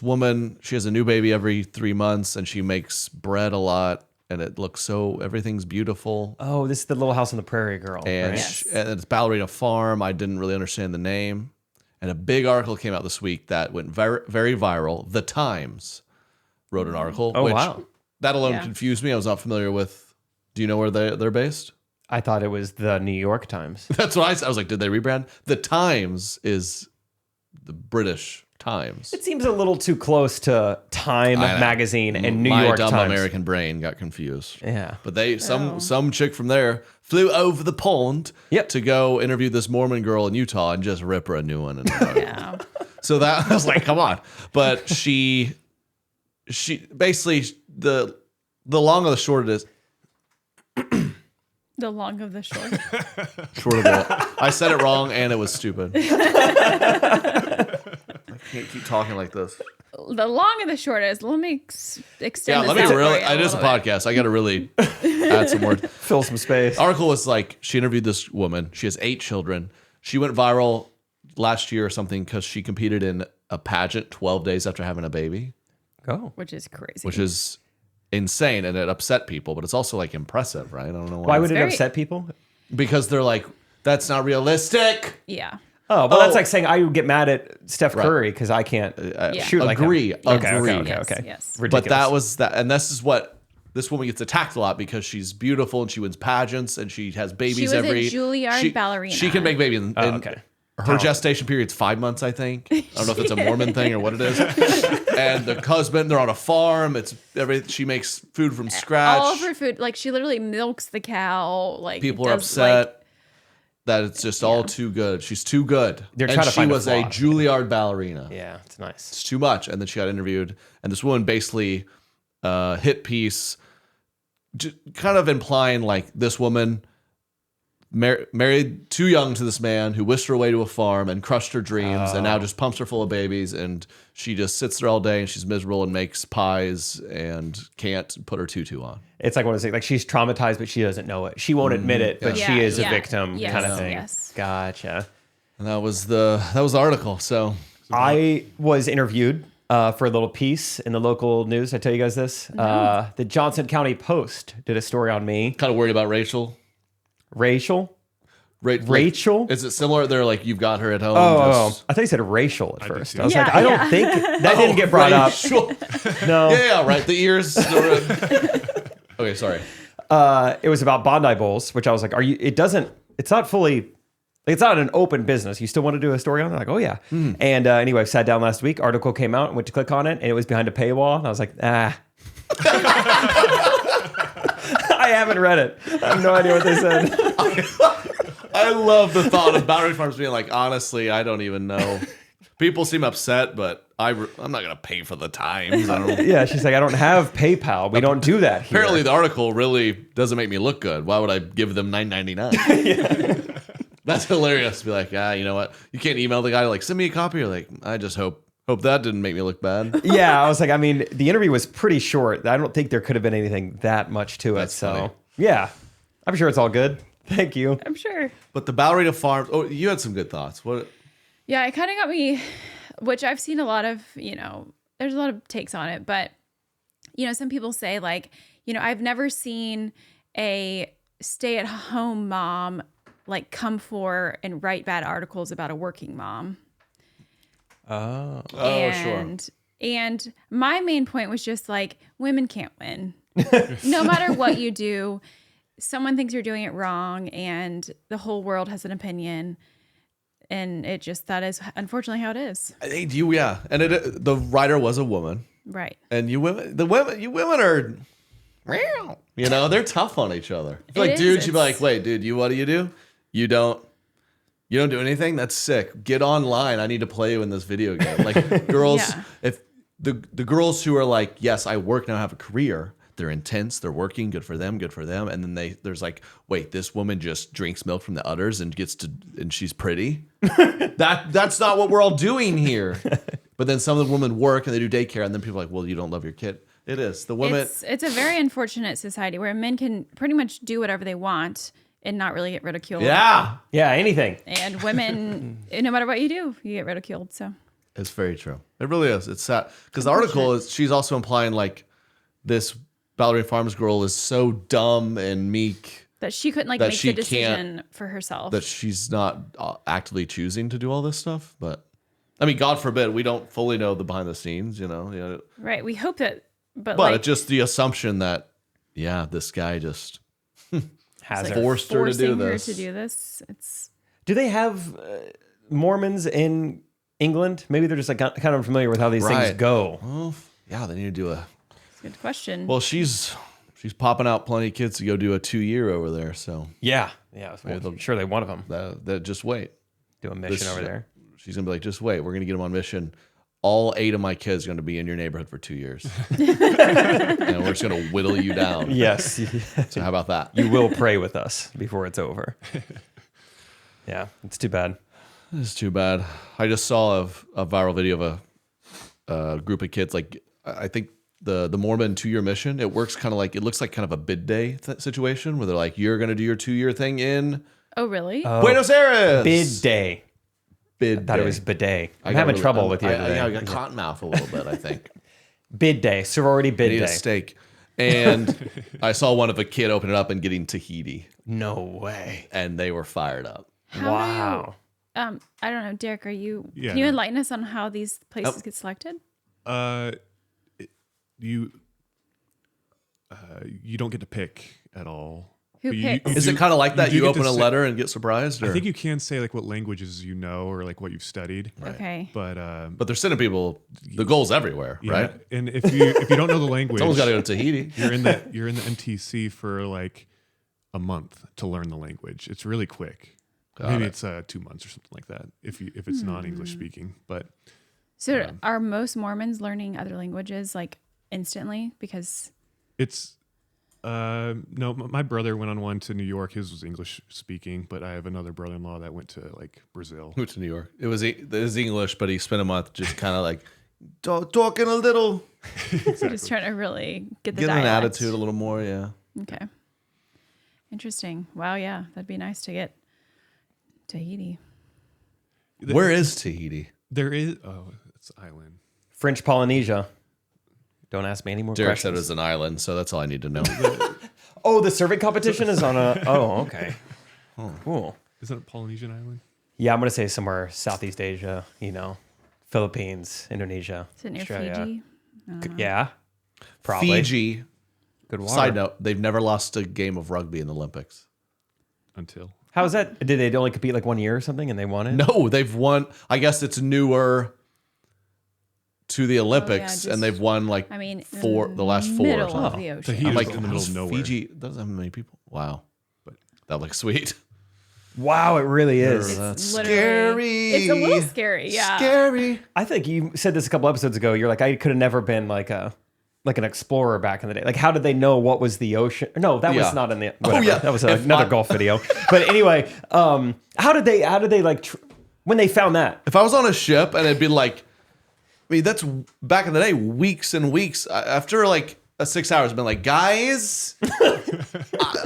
A: woman, she has a new baby every 3 months and she makes bread a lot and it looks everything's beautiful.
B: Oh, this is the Little House on the Prairie girl.
A: And,
B: right?
E: Yes.
A: and it's Ballerina Farm. I didn't really understand the name. And a big article came out this week that went very, very viral. The Times wrote an article.
B: Oh,
A: which
B: wow.
A: That alone
E: Yeah.
A: confused me. I was not familiar with. Do you know where they're based?
B: I thought it was the New York Times.
A: That's what I said. I was like, did they rebrand? The Times is the British Times.
B: It seems a little too close to Time
A: I know.
B: magazine and New
A: My
B: York
A: dumb
B: Times.
A: American brain got confused.
B: Yeah.
A: But some chick from there flew over the pond
B: Yep.
A: to go interview this Mormon girl in Utah and just rip her a new one.
E: Yeah.
A: So that I was like, come on. But she basically the long of the short it is
E: The long of the short.
A: short of the I said it wrong and it was stupid. I can't keep talking like this.
E: The long of the short is, let me extend
A: Yeah,
E: this
A: let me
E: out for
A: really.
E: you
A: It is a
E: little bit.
A: podcast. I got to really add some words.
B: Fill some space.
A: Article was like she interviewed this woman. She has 8 children. She went viral last year or something because she competed in a pageant 12 days after having a baby,
B: Go.
E: Which is crazy.
A: which is insane and it upset people. But it's also like impressive, right? I don't know
B: Why would it
E: very-
B: upset people?
A: because they're like that's not realistic.
E: yeah.
B: Oh, well, that's like saying I would get mad at Steph
A: Right.
B: Curry because I can't shoot like him.
A: Agree.
B: Okay,
A: Agree.
B: okay,
E: Yes,
B: okay.
E: yes.
B: Ridiculous.
A: But that was that, and this is what this woman gets attacked a lot because she's beautiful and she wins pageants and she has babies
E: She was a
A: every.
E: Juilliard ballerina.
A: She can make babies in
B: okay.
A: her gestation period's 5 months, I think. I don't know if it's a Mormon thing or what it is. And the husband, they're on a farm. It's everything. She makes food from scratch.
E: All of her food, like she literally milks the cow. Like
A: People are
E: does,
A: upset
E: like,
A: that it's just all too good. She's too good.
B: They're
A: and
B: trying to
A: she
B: find a
A: was a
B: flaw.
A: Juilliard ballerina.
B: Yeah, it's nice.
A: It's too much. And then she got interviewed, and this woman basically hit piece, kind of implying like this woman married too young to this man who whisked her away to a farm and crushed her dreams, and now just pumps her full of babies, and she just sits there all day and she's miserable and makes pies and can't put her tutu on.
B: It's like what is it? Like she's traumatized, but she doesn't know it. She won't admit it, but
E: Yeah.
B: she is a
E: Yeah.
B: victim
E: Yes,
B: kind of thing.
E: yes.
B: Gotcha.
A: And that was the article. So
B: I was interviewed for a little piece in the local news. I tell you guys this. The Johnson County Post did a story on me.
A: kind of worried about Rachel.
B: Racial. Rachel?
A: Is it similar? They're like, you've got her at home.
B: Oh, I thought you said racial at first.
C: too.
B: I was
E: Yeah,
B: like, I don't
E: yeah.
B: think that didn't get brought up.
A: Rachel.
B: No.
A: Yeah, right. The ears. Okay, sorry.
B: It was about Bondi Bowls, which I was like, it's not fully, it's not an open business. You still want to do a story on it? Like, oh yeah. And anyway, I sat down last week, article came out, went to click on it, and it was behind a paywall. And I was like, I haven't read it. I have no idea what they said.
A: I love the thought of Boundary Farms being like, honestly, I don't even know. People seem upset, but I'm not going to pay for the Times. I don't.
B: Yeah, she's like, I don't have PayPal. We don't do that here.
A: Apparently, the article really doesn't make me look good. Why would I give them $9.99? That's hilarious. To be like, you know what? You can't email the guy like, send me a copy. You're like, I just hope that didn't make me look bad.
B: Yeah, I was like, I mean, the interview was pretty short. I don't think there could have been anything that much to
A: That's
B: it. So
A: funny.
B: yeah, I'm sure it's all good. Thank you.
E: I'm sure.
A: But the Ballerina Farms. Oh, you had some good thoughts. What?
E: Yeah, it kind of got me, which I've seen a lot of, there's a lot of takes on it, but, some people say like, I've never seen a stay-at-home mom like come for and write bad articles about a working mom.
A: Oh,
E: Sure. And my main point was just like, women can't win. No matter what you do, someone thinks you're doing it wrong and the whole world has an opinion. And that is unfortunately how it is.
A: Yeah. And the writer was a woman.
E: Right.
A: And you women are, they're tough on each other. I feel like dudes, you'd be like, wait, dude, what do? You don't do anything? That's sick. Get online. I need to play you in this video game. Like girls,
E: Yeah.
A: if the girls who are like, yes, I work now, have a career. They're intense. They're working. Good for them. And then there's like, wait, this woman just drinks milk from the udders and and she's pretty. That's not what we're all doing here. But then some of the women work and they do daycare, and then people are like, well, you don't love your kid. It is the women.
E: It's a very unfortunate society where men can pretty much do whatever they want and not really get ridiculed.
A: Yeah,
B: anything.
E: And women, no matter what you do, you get ridiculed. So
A: it's very true. It really is. It's sad because the article is. She's also implying like this Ballerina Farms girl is so dumb and meek
E: that she couldn't make the decision for herself.
A: That she's not actively choosing to do all this stuff. But I mean, God forbid, we don't fully know the behind the scenes.
E: Right. We hope that, but
A: it's just the assumption that this guy just
B: Has
E: like
B: her.
A: forced her to do
E: forcing
A: this.
E: her to do this. It's
B: Do they have Mormons in England? Maybe they're just like kind of familiar with how these things
A: Right.
B: go.
A: Well, yeah, they need to do a.
E: a good question.
A: Well, she's popping out plenty of kids to go do a 2-year over there. So
B: Yeah. Well, surely one of them
A: that just wait.
B: do a mission over there.
A: She's gonna be like, just wait. We're gonna get them on mission. All 8 of my kids are gonna be in your neighborhood for 2 years, and we're just gonna whittle you down.
B: Yes.
A: So how about that?
B: You will pray with us before it's over. Yeah, it's too bad.
A: It's too bad. I just saw a viral video of a group of kids. Like I think the Mormon 2-year mission. It works kind of like it looks like kind of a bid day situation where they're like, you're gonna do your 2-year thing in
E: oh, really?
A: Buenos Aires.
B: Bid day.
A: Bid.
B: I thought
A: day.
B: it was bidet. I'm
A: got
B: having
A: really-
B: trouble with the other
A: I
B: day.
A: got cotton mouth a little bit. I think.
B: Bid day. Sorority
A: I
B: bid
A: need
B: day.
A: a steak. And I saw one of a kid open it up and getting Tahiti,
B: No way.
A: and they were fired up.
B: Wow.
E: I don't know, Derek.
C: Yeah,
E: Can you
C: no.
E: enlighten us on how these places get selected?
C: You don't get to pick at all.
E: Who
C: But
E: picks?
A: Is it kind of like that?
C: do
A: You
C: get
A: open
C: to
A: a
C: say-
A: letter and get surprised? Or?
C: I think you can say like what languages you know or like what you've studied.
E: Okay.
C: But
A: But they're sending people the goals everywhere,
C: yeah,
A: right?
C: and if you don't know the language,
A: Someone's got to go to Tahiti.
C: you're in the MTC for like a month to learn the language. It's really quick. Maybe it's 2 months or something like that if it's non-English speaking. But
E: So are most Mormons learning other languages like instantly? Because
C: it's no, my brother went on one to New York. His was English speaking, but I have another brother-in-law that went to like Brazil.
A: Went to New York. It was English, but he spent a month just kind of like talking a little,
E: just trying to really get the
A: getting an
E: dialect.
A: attitude a little more. Yeah.
E: Okay. Interesting. Wow. Yeah, that'd be nice to get Tahiti.
A: Where is Tahiti?
C: There is it's an island.
B: French Polynesia. Don't ask me any more
A: Derek said it
B: questions.
A: was an island, so that's all I need to know.
B: Oh, the serving competition is on a. Oh, okay. Cool.
C: Isn't it Polynesian island?
B: Yeah, I'm gonna say somewhere Southeast Asia. Philippines, Indonesia,
E: Is it near
B: Australia.
E: Fiji?
B: Yeah, probably.
A: Fiji.
B: Good water.
A: Side note: they've never lost a game of rugby in the Olympics.
C: Until.
B: How is that? Did they only compete like 1 year or something, and they won it?
A: No, they've won. I guess it's newer to the Olympics,
E: just-
A: and they've won like
E: I mean,
A: the last four. Or
E: middle
A: something.
E: of the ocean.
C: Tahiti
A: I'm
C: is
A: like,
C: in the middle of nowhere.
A: Fiji doesn't have many people. Wow, but that looks sweet.
B: Wow, it really is.
A: That's
E: Literally-
A: scary.
E: It's a little scary. Yeah.
A: Scary.
B: I think you said this a couple episodes ago. You're like, I could have never been like an explorer back in the day. Like, how did they know what was the ocean? No, that
A: Yeah.
B: was not in the. Whatever.
A: yeah.
B: That was
A: If
B: another
A: I-
B: golf video. But anyway, how did they like when they found that?
A: If I was on a ship and it'd be like, I mean, that's back in the day, weeks and weeks. After like a 6 hours, I've been like, guys,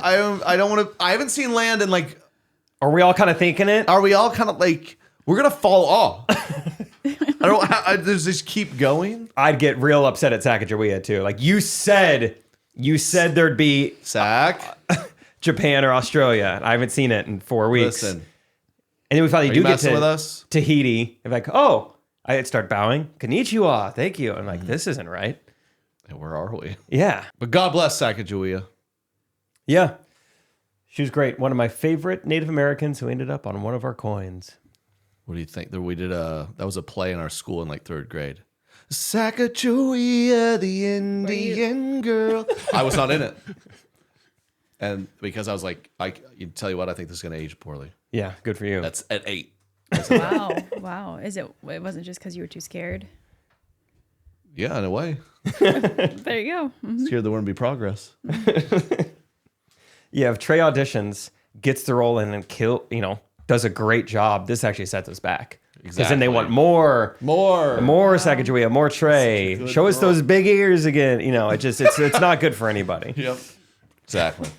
A: I don't want to. I haven't seen land in like.
B: Are we all kind of thinking it?
A: Are we all kind of like we're gonna fall off? Does this keep going?
B: I'd get real upset at Sacagawea too. Like you said there'd be
A: Zach,
B: Japan or Australia. I haven't seen it in 4 weeks.
A: listen,
B: And then we finally
A: are
B: do
A: you
B: get
A: messing
B: to
A: with us?
B: Tahiti. I'm like, oh, I'd start bowing. Konnichiwa. Thank you. I'm like, this isn't right.
A: Yeah, where are we?
B: Yeah.
A: But God bless Sacagawea.
B: Yeah. She was great. One of my favorite Native Americans who ended up on one of our coins.
A: What do you think? We did that was a play in our school in like 3rd grade. Sacagawea, the Indian girl. I was not in it. And because I was like, you tell you what, I think this is going to age poorly.
B: Yeah, good for you.
A: That's at 8.
E: Wow. Wow. It wasn't just because you were too scared.
A: Yeah, in a way.
E: There you go. Mhm.
A: Scared there wouldn't be progress.
B: Yeah, if Trey auditions, gets the role in and does a great job, this actually sets us back. Because then they
A: Exactly.
B: want more Sacagawea, more Trey.
A: Good
B: Show us
A: girl.
B: those big ears again. It's not good for anybody.
A: Yep. Exactly.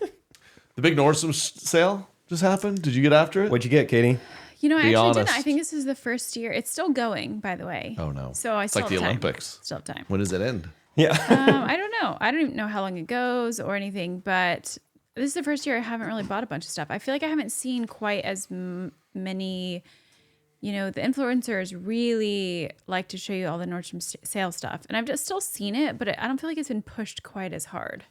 A: The big Nordstrom sale just happened. Did you get after it?
B: What'd you get, Katie?
E: I actually didn't.
A: honest.
E: I think this is the first year. It's still going, by the way.
A: Oh, no.
E: So I
A: It's
E: still
A: like the
E: have time.
A: Olympics.
E: Still have time.
A: When does it end?
B: Yeah.
E: I don't know. I don't even know how long it goes or anything, but this is the first year I haven't really bought a bunch of stuff. I feel like I haven't seen quite as many, the influencers really like to show you all the Nordstrom sale stuff. And I've just still seen it, but I don't feel like it's been pushed quite as hard.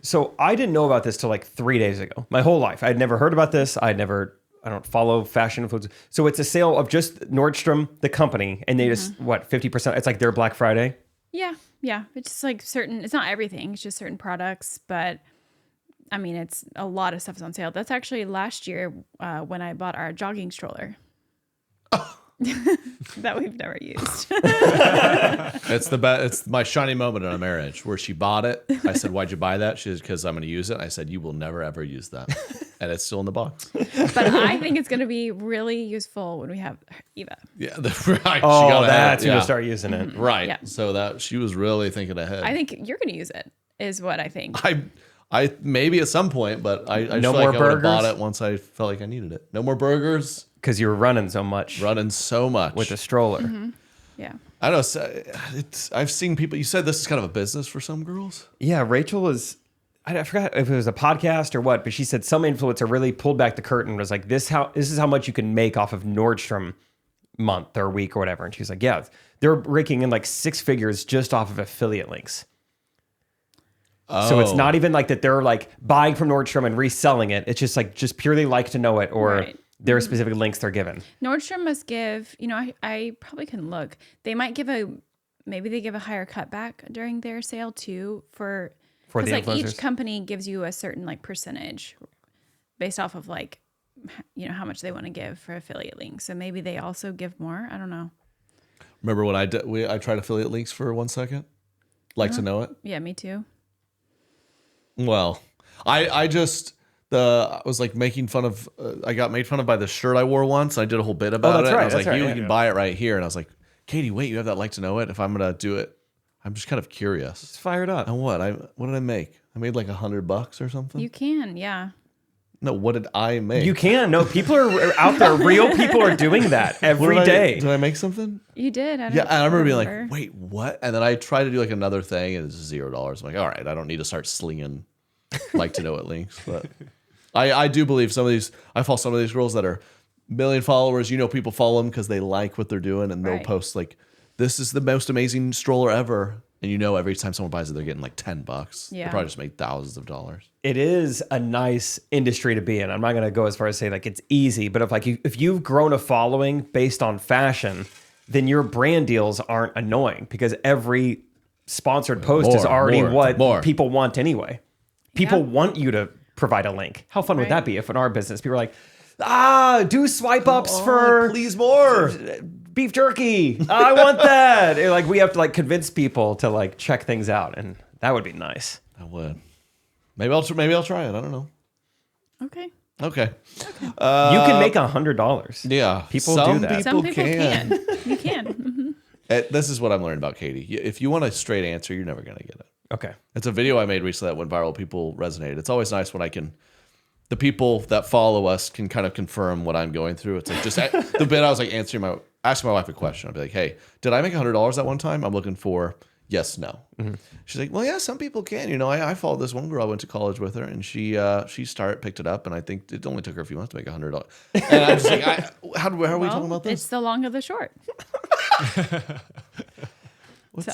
B: So I didn't know about this till like 3 days ago. My whole life, I'd never heard about this. I don't follow fashion influencers. So it's a sale of just Nordstrom, the company, and they just 50%. It's like their Black Friday.
E: Yeah. Yeah. It's just like it's not everything. It's just certain products, but I mean, it's a lot of stuff is on sale. That's actually last year when I bought our jogging stroller. That we've never used.
A: It's the best. It's my shining moment in our marriage where she bought it. I said, "Why'd you buy that?" She said, "Because I'm going to use it." I said, "You will never ever use that," and it's still in the box.
E: But I think it's going to be really useful when we have Eva.
A: Yeah, right.
B: Oh,
A: she got ahead.
B: that's when
A: Yeah.
B: you start using it.
A: Right.
E: Yeah.
A: So that she was really thinking ahead.
E: I think you're going to use it, is what I think.
A: I maybe at some point, but I
B: No
A: feel
B: more
A: like I would have bought
B: burgers?
A: it once I felt like I needed it. No more burgers.
B: Because you were running so much
A: Running so much
B: with a stroller.
E: Yeah.
A: I don't know. I've seen people. You said this is kind of a business for some girls.
B: Yeah, Rachel was. I forgot if it was a podcast or what, but she said some influencer really pulled back the curtain and was like, this is how much you can make off of Nordstrom month or week or whatever. And she's like, yeah, they're raking in like 6 figures just off of affiliate links. So it's not even like that they're like buying from Nordstrom and reselling it. It's just like purely like to know it or
E: Right.
B: their specific links they're given.
E: Nordstrom must give, I probably can look. They might maybe they give a higher cutback during their sale too for
B: For the
E: like each
B: influencers.
E: company gives you a certain like percentage based off of like, how much they want to give for affiliate links. So maybe they also give more. I don't know.
A: Remember when I tried affiliate links for 1 second? Like to know it?
E: Yeah, me too.
A: Well, I was like making fun of. I got made fun of by the shirt I wore once. I did a whole bit about
B: that's
A: it.
B: right,
A: I was
B: that's
A: like,
B: right,
A: you
B: yeah.
A: can buy it right here. And I was like, Katie, wait, you have that like to know it? If I'm gonna do it, I'm just kind of curious.
B: It's fired up.
A: And what did I make? I made like $100 or something.
E: You can, yeah.
A: No, what did I make?
B: You can. No, people are out there. Real people are doing that
A: What
B: every
A: did
B: day.
A: Did I make something?
E: You did.
A: Yeah, and I remember being like, wait, what? And then I tried to do like another thing, and it's $0. I'm like, all right, I don't need to start slinging like to know it links, but I do believe some of these. I follow some of these girls that are million followers. People follow them because they like what they're doing, and they'll
E: Right.
A: post like, "This is the most amazing stroller ever." And every time someone buys it, they're getting like $10.
E: Yeah.
A: They probably just make thousands of dollars.
B: It is a nice industry to be in. I'm not going to go as far as say like it's easy, but if you've grown a following based on fashion, then your brand deals aren't annoying because every sponsored post is already what people want anyway. People want you to provide a link. How fun would that be if in our business people are like, do swipe ups for
A: please more
B: beef jerky. I want that. And, we have to convince people to check things out, and that would be nice.
A: I would. Maybe I'll try it. I don't know.
E: Okay.
A: Okay.
B: You can make $100.
A: Yeah.
B: People do that.
E: Some people can. You can.
A: This is what I'm learning about Katie. If you want a straight answer, you're never going to get it.
B: Okay.
A: It's a video I made recently that went viral. People resonated. It's always nice when the people that follow us can kind of confirm what I'm going through. It's just the bit I was asking my wife a question. I'd be like, "Hey, did I make $100 that one time?" I'm looking for yes, no. Mm-hmm. She's like, "Well, yeah, some people can. I followed this one girl. I went to college with her, and she picked it up, and I think it only took her a few months to make $100." And I'm just like, how are we talking about this?
E: It's the long of the short.
A: Is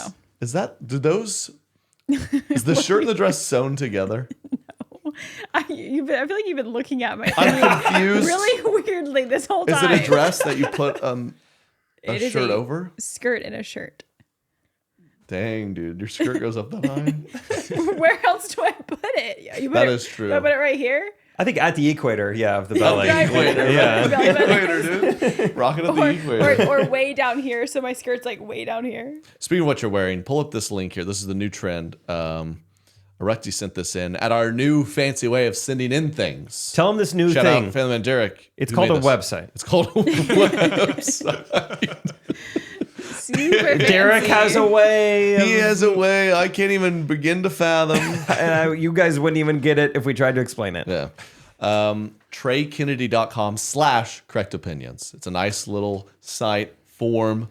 A: the shirt and the dress sewn together?
E: I feel like you've been looking at my
A: I'm confused.
E: really weirdly this whole
A: Is
E: time.
A: it a dress that you put a
E: It is
A: shirt
E: a
A: over?
E: Skirt and a shirt.
A: Dang, dude, your skirt goes up that high.
E: Where else do I put it?
A: That is true.
E: Do I put it right here?
B: I think at the equator, of the belly.
A: Equator,
B: Yeah.
A: Equator, dude. Rocking at the equator.
E: Or way down here, so my skirt's way down here.
A: Speaking of what you're wearing, pull up this link here. This is the new trend. Erecti sent this in at our new fancy way of sending in things.
B: Tell them this new
A: Shout
B: thing.
A: out Family Man Derek.
B: It's
A: who
B: called a
A: made this.
B: website.
A: It's called a website.
E: Super
B: Derek
E: fancy.
B: has a way.
A: He has a way I can't even begin to fathom.
B: And you guys wouldn't even get it if we tried to explain it.
A: Yeah. TreyKennedy.com/correct opinions. It's a nice little site form.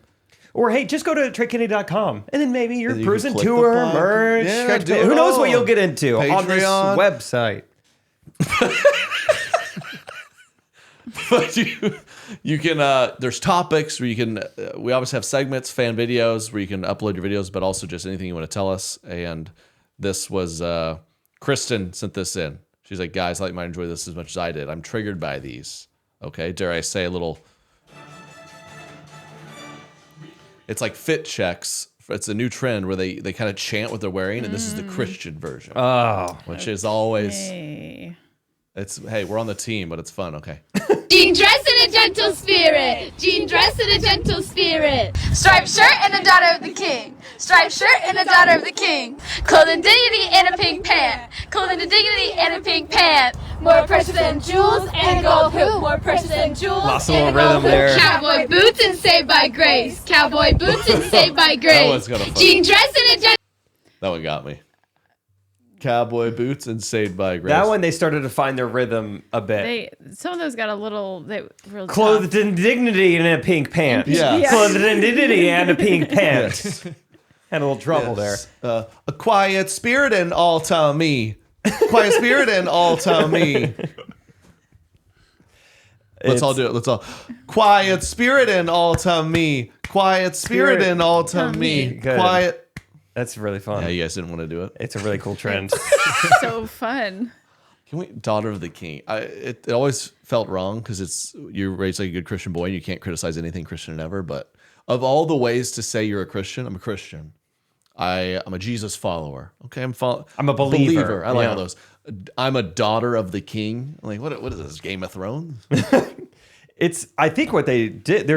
B: Or hey, just go to TreyKennedy.com and then maybe you're
A: And you
B: cruising
A: can click
B: tour,
A: the button.
B: merch.
A: Yeah, do it
B: who knows what
A: all.
B: you'll get into on this
A: Patreon.
B: website.
A: But you can there's topics where you can we always have segments, fan videos where you can upload your videos, but also just anything you want to tell us. And this was Kristen sent this in. She's like, "Guys, I might enjoy this as much as I did. I'm triggered by these." Okay, dare I say a little. It's like fit checks. It's a new trend where they kind of chant what they're wearing, and this is the Christian version.
B: Oh,
A: which is always
E: Hey.
A: it's hey, we're on the team, but it's fun. Okay.
F: Jean dress in a gentle spirit. Jean dress in a gentle spirit. Striped shirt and a daughter of the king. Striped shirt and a daughter of the king. Clothing dignity and a pink pant. Clothing the dignity and a pink pant. More precious than jewels and gold hoop. More precious than jewels
B: Lost a
F: and
B: little
F: gold
B: rhythm there.
F: hoop. Cowboy boots and saved by grace. Cowboy boots and saved by
A: That
F: grace.
A: one's gonna fuck.
F: Jean dress in a gentle.
A: That one got me. Cowboy boots and saved by grace.
B: that one they started to find their rhythm a bit.
E: Some of those got a little real
B: Clothed
E: tough.
B: in dignity and a pink pant.
A: Yeah.
E: Yeah.
B: Clothed in dignity and a pink pant.
A: Yes.
B: Had a little trouble
A: Yes. A quiet spirit and all to me. Quiet spirit and all to me. Let's all do it. Let's all. Quiet spirit and all to me. Quiet spirit and all to me.
B: Good.
A: Quiet.
B: That's really fun.
A: Yeah, you guys didn't want to do it.
B: It's a really cool trend.
E: So fun.
A: Can we? Daughter of the King. It always felt wrong because you're raised like a good Christian boy and you can't criticize anything Christian ever. But of all the ways to say you're a Christian, I'm a Christian. I'm a Jesus follower. Okay, I'm
B: a believer.
A: I like
B: Yeah.
A: all those. I'm a daughter of the King. I'm like, what is this? Game of Thrones?
B: I think what they did,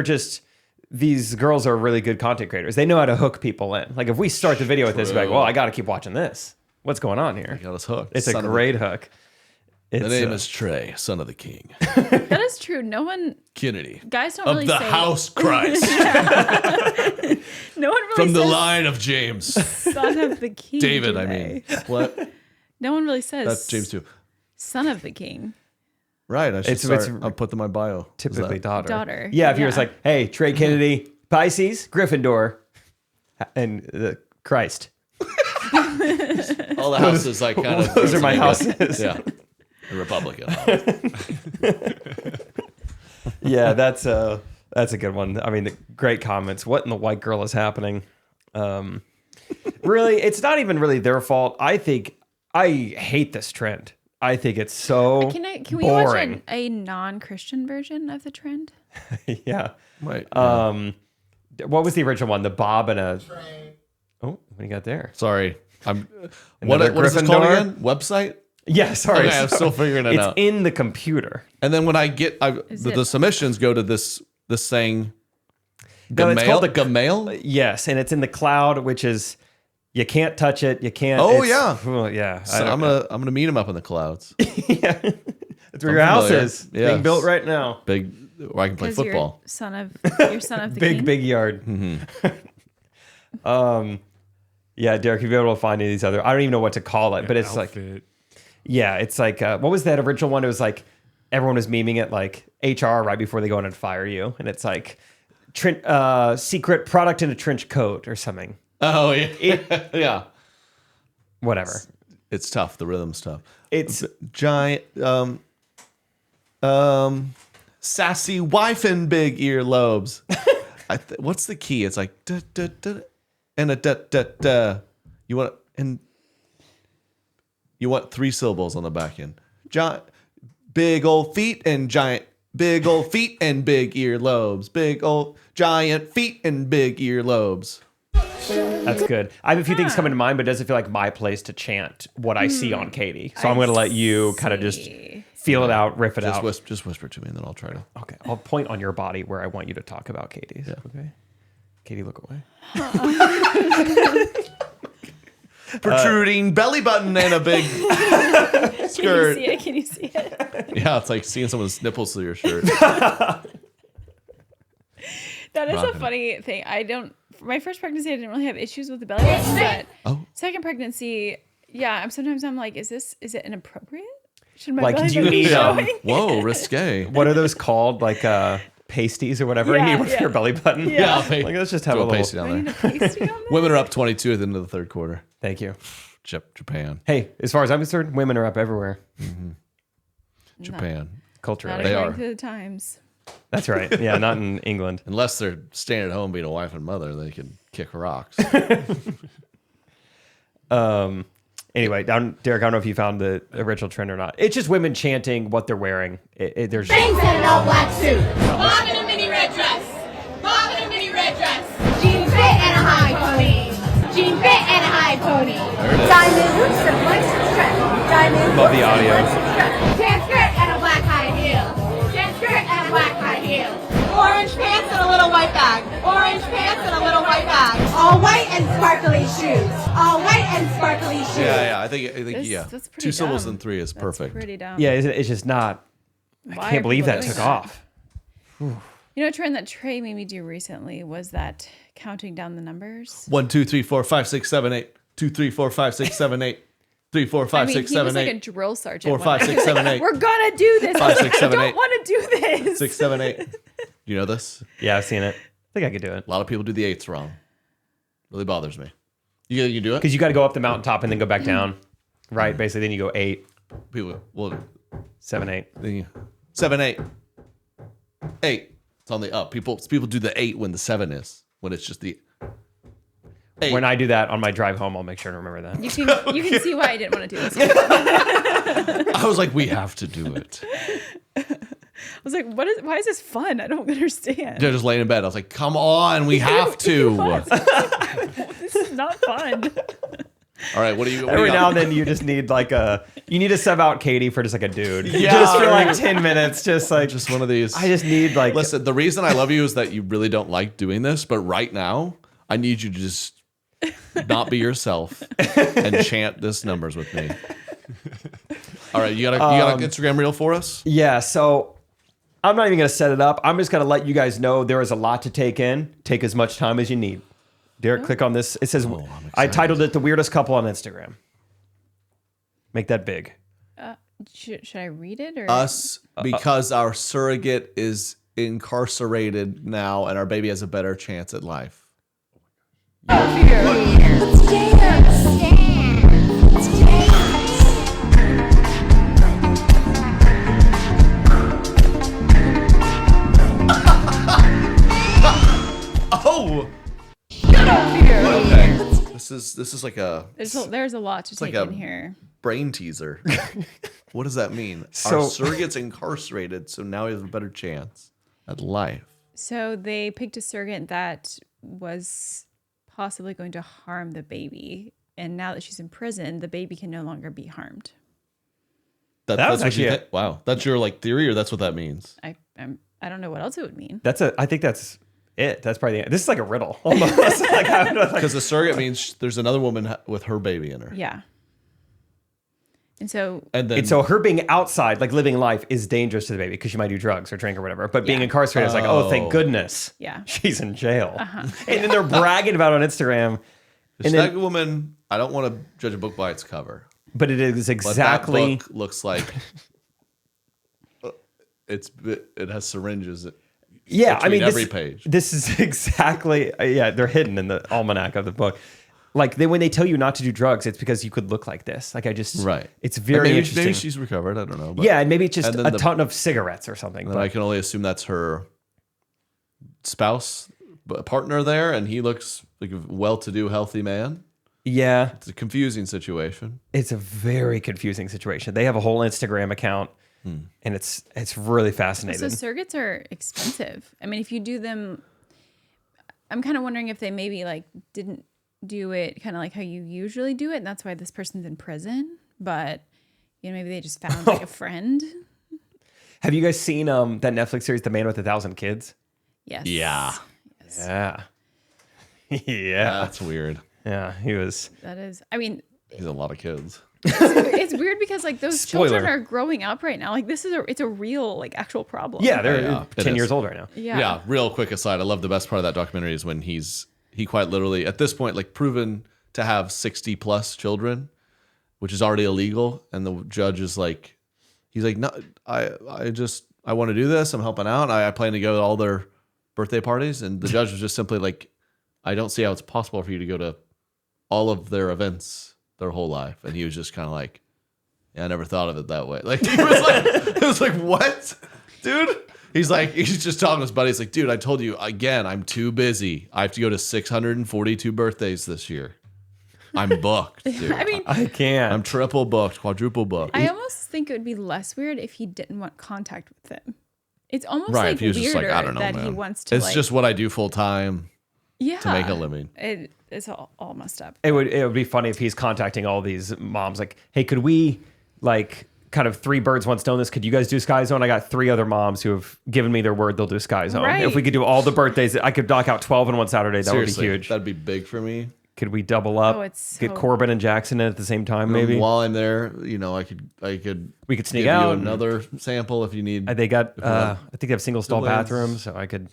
B: these girls are really good content creators. They know how to hook people in. Like if we start the video with this, we're like, well, I got to keep watching this. What's going on here?
A: Got us hooked.
B: It's a great hook.
A: The name is Trey, son of the King.
E: That is true. No one,
A: Kennedy.
E: guys don't
A: Of
E: really
A: the
E: say.
A: house Christ.
E: No one really
A: From the
E: says
A: line of James.
E: son of the king.
A: David,
E: do
A: I
E: they?
A: mean. What?
E: No one really says
A: That's James too.
E: son of the king.
A: Right. I should
B: It's
A: I'll put them in my bio.
B: typically
A: Is that-
B: daughter.
E: Daughter.
B: Yeah, if you're just
E: Yeah.
B: like, hey, Trey Kennedy, Pisces, Gryffindor, and Christ.
A: All the houses like kind of.
B: Those are my houses.
A: Yeah. A Republican.
B: Yeah, that's a good one. I mean, the great comments. What in the white girl is happening? Really, it's not even really their fault. I hate this trend. I think it's so
E: Can we
B: boring.
E: watch a non-Christian version of the trend?
B: Yeah.
A: Right.
B: What was the original one? The Bob and a. Oh, what do you got there?
A: Sorry. What
B: Another
A: is it called
B: Gryffindor?
A: again? Website?
B: Yeah, sorry.
A: Okay, I'm still figuring it
B: it's
A: out.
B: in the computer.
A: And then when I get
E: Is
A: the
E: it-
A: submissions go to this saying
B: No, it's called the
A: Gmail?
B: Yes, and it's in the cloud, which is you can't touch it. You can't.
A: Oh,
B: it's-
A: yeah.
B: Well, yeah.
A: So I'm gonna meet him up in the clouds.
B: Yeah. That's where your house
A: familiar.
B: is.
A: Yes.
B: Being built right now.
A: Big where I can play
E: 'Cause
A: football.
E: You're son of the king.
B: Big yard. Yeah, Derek, if you're able to find any of these other, I don't even know what to call it, but it's like,
C: Outfit.
B: yeah, it's like, what was that original one? It was like, everyone was memeing it like HR right before they go in and fire you. And it's like, secret product in a trench coat or something.
A: Oh yeah. Yeah.
B: Whatever.
A: It's tough. The rhythm's tough.
B: It's
A: Giant sassy wife and big earlobes. What's the key? It's like da, da, da, and a da da da. You want 3 syllables on the back end. Giant big old feet and giant big old feet and big earlobes. Big old giant feet and big earlobes.
B: That's good. I have a few things coming to mind, but it doesn't feel like my place to chant what I see on Katie. So I'm going to let you kind of just feel it out, riff it out.
A: Just whisper to me, and then I'll try to.
B: Okay, I'll point on your body where I want you to talk about Katie's. Yeah. Okay. Katie, look away.
A: Protruding belly button and a big skirt.
E: Can you see it?
A: Yeah, it's like seeing someone's nipples through your shirt.
E: That is
A: Rocking
E: a
A: it.
E: funny thing. For my first pregnancy, I didn't really have issues with the belly button, but
A: Oh.
E: second pregnancy, yeah, sometimes I'm like, is it inappropriate? Should my
B: Like,
E: belly
B: do you
E: button be
B: need,
E: showing?
A: Whoa, risque.
B: What are those called? Like pasties or whatever?
E: Yeah,
B: you need one for
E: yeah.
B: your belly button?
E: Yeah.
A: Like,
B: Like, let's just have
A: throw
B: a little.
A: pasty
E: Do I
A: down
E: need
A: there.
E: a pasty on that?
A: Women are up 22 at the end of the third quarter.
B: Thank you.
A: Japan.
B: Hey, as far as I'm concerned, women are up everywhere.
A: Japan.
E: Not
B: Culturally.
A: They
E: according
A: are.
E: to the times.
B: That's right. Yeah, not in England.
A: Unless they're staying at home being a wife and mother, they can kick rocks.
B: Anyway, Derek, I don't know if you found the original trend or not. It's just women chanting what they're wearing. There's
F: Bangs in an all black suit. Bob in a mini red dress. Bob in a mini red dress. Jean fit and a high pony. Jean fit and a high pony. Diamond hoops and license strap. Diamond
B: Love the
F: hoops and
B: audio.
F: license strap. Tan skirt and a black high heel. Tan skirt and a black high heel. Orange pants and a little white bag. Orange pants and a little white bag. All white and sparkly shoes. All white and sparkly shoes.
A: Yeah. I think
E: That's pretty
A: 2 syllables
E: dumb.
A: and 3 is perfect.
E: Pretty dumb.
B: yeah, it's just not.
E: Why
B: I
E: are
B: can't believe
E: people
B: that
E: doing
B: took off.
E: You know, a trend that Trey made me do recently was that counting down the numbers.
A: 1, 2, 3, 4, 5, 6, 7, 8. 2, 3, 4, 5, 6, 7, 8. 3, 4, 5,
E: I mean,
A: 6,
E: he
A: 7,
E: was like
A: 8.
E: a drill sergeant.
A: 4,
E: when
A: 5,
E: I-
A: 6, 7, 8.
E: We're gonna do this.
A: 5, 6, 7,
E: I
A: 8.
E: don't want to do this.
A: 6, 7, 8. You know this?
B: Yeah, I've seen it. I think I could do it.
A: A lot of people do the 8s wrong. Really bothers me. You do it?
B: Because you got to go up the mountaintop and then go back down. Right? Basically, then you go 8,
A: People, well,
B: 7, 8.
A: then 7, 8. 8. It's on the up. People do the 8 when the 7 is. When it's just the 8.
B: When I do that on my drive home, I'll make sure to remember that.
E: You can see why I didn't want to do this.
A: I was like, we have to do it.
E: I was like, why is this fun? I don't understand.
A: They're just laying in bed. I was like, come on, we have to.
E: This is not fun.
A: All right, what do you
B: Every
A: got?
B: now and then you just need you need to sub out Katie for just like a dude.
A: Yeah.
B: Just for like 10 minutes. Just like,
A: Just one of these.
B: I just need like,
A: Listen, the reason I love you is that you really don't like doing this, but right now, I need you to just not be yourself and chant this numbers with me. All right, you got an Instagram reel for us?
B: yeah, so I'm not even going to set it up. I'm just going to let you guys know there is a lot to take in. Take as much time as you need. Derek, click on this. It says,
A: I'm
B: I
A: excited.
B: titled it The Weirdest Couple on Instagram. Make that big.
E: Should I read it or
A: Us, because our surrogate is incarcerated now and our baby has a better chance at life. This is like a
E: There's a lot to take
A: like
E: in here.
A: brain teaser. What does that mean?
B: So-
A: Our surrogate's incarcerated, so now he has a better chance at life.
E: So they picked a surrogate that was possibly going to harm the baby, and now that she's in prison, the baby can no longer be harmed.
B: That was
A: That's what
B: actually
A: you
B: a-
A: think? Wow. That's your like theory, or that's what that means?
E: I don't know what else it would mean.
B: I think that's it. That's probably this is like a riddle almost. Like, I don't know, like,
A: Because the surrogate means there's another woman with her baby in her.
E: Yeah. And so
A: And then
B: and so her being outside, like living life, is dangerous to the baby because she might do drugs or drink or whatever. But being
E: Yeah.
B: incarcerated is like, oh, thank goodness.
E: Yeah.
B: She's in jail. And then they're bragging about it on Instagram.
A: it's
B: and then-
A: that woman, I don't want to judge a book by its cover.
B: But it is
A: But
B: exactly.
A: that book looks like it has syringes.
B: Yeah, I
A: between
B: mean,
A: every page.
B: This is exactly. Yeah, they're hidden in the almanac of the book. Like when they tell you not to do drugs, it's because you could look like this. Like I just.
A: Right.
B: It's
A: And
B: very interesting.
A: maybe she's recovered. I don't know. But
B: Yeah, and maybe it's just
A: and then
B: a
A: the-
B: ton of cigarettes or something.
A: then
B: But
A: I can only assume that's her spouse, partner there, and he looks like a well-to-do, healthy man.
B: yeah,
A: It's a confusing situation.
B: it's a very confusing situation. They have a whole Instagram account, and it's really
E: So
B: fascinating.
E: surrogates are expensive. I mean, if you do them, I'm kind of wondering if they maybe like didn't do it kind of like how you usually do it, and that's why this person's in prison. But maybe they just found like a friend.
B: Have you guys seen that Netflix series, The Man with 1,000 Kids?
E: Yes.
A: Yeah.
B: Yeah, yeah,
A: That's weird.
B: yeah. He was.
E: That is. I mean,
A: He's a lot of kids.
E: it's weird because like those children
B: Spoiler.
E: are growing up right now. Like it's a real like actual problem.
B: Yeah, they're
A: Yeah, it
B: 10
A: is.
B: years old right now.
E: Yeah.
A: Real quick aside. I love the best part of that documentary is when he quite literally at this point like proven to have 60 plus children, which is already illegal, and the judge is like, he's like, no, I want to do this. I'm helping out. I plan to go to all their birthday parties, and the judge was just simply like, I don't see how it's possible for you to go to all of their events their whole life, and he was just kind of like, yeah, I never thought of it that way. Like he was like, it was like, what, dude? He's just talking to his buddy. He's like, dude, I told you again, I'm too busy. I have to go to 642 birthdays this year. I'm booked, dude.
E: I mean,
B: I can't.
A: I'm triple booked, quadruple booked.
E: I almost think it would be less weird if he didn't want contact with them. It's almost
A: Right,
E: like
A: if he was
E: weirder
A: just like, I don't know,
E: that
A: man.
E: he wants to.
A: It's
E: like,
A: just what I do full time
E: yeah,
A: to make a living.
E: It's all messed up.
B: It would be funny if he's contacting all these moms like, hey, could we like kind of three birds, one stone this? Could you guys do Sky Zone? I got 3 other moms who have given me their word they'll do Sky Zone.
E: Right.
B: If we could do all the birthdays, I could knock out 12 in one Saturday. That
A: Seriously,
B: would be huge.
A: That'd be big for me.
B: Could we double up?
E: Oh, it's
B: get
E: so-
B: Corbin and Jackson in at the same time, maybe?
A: While I'm there, I could
B: We could sneak
A: give
B: out
A: you
B: and-
A: another sample if you need.
B: They got,
A: If we want
B: I think they have single stall
A: siblings.
B: bathrooms, so I could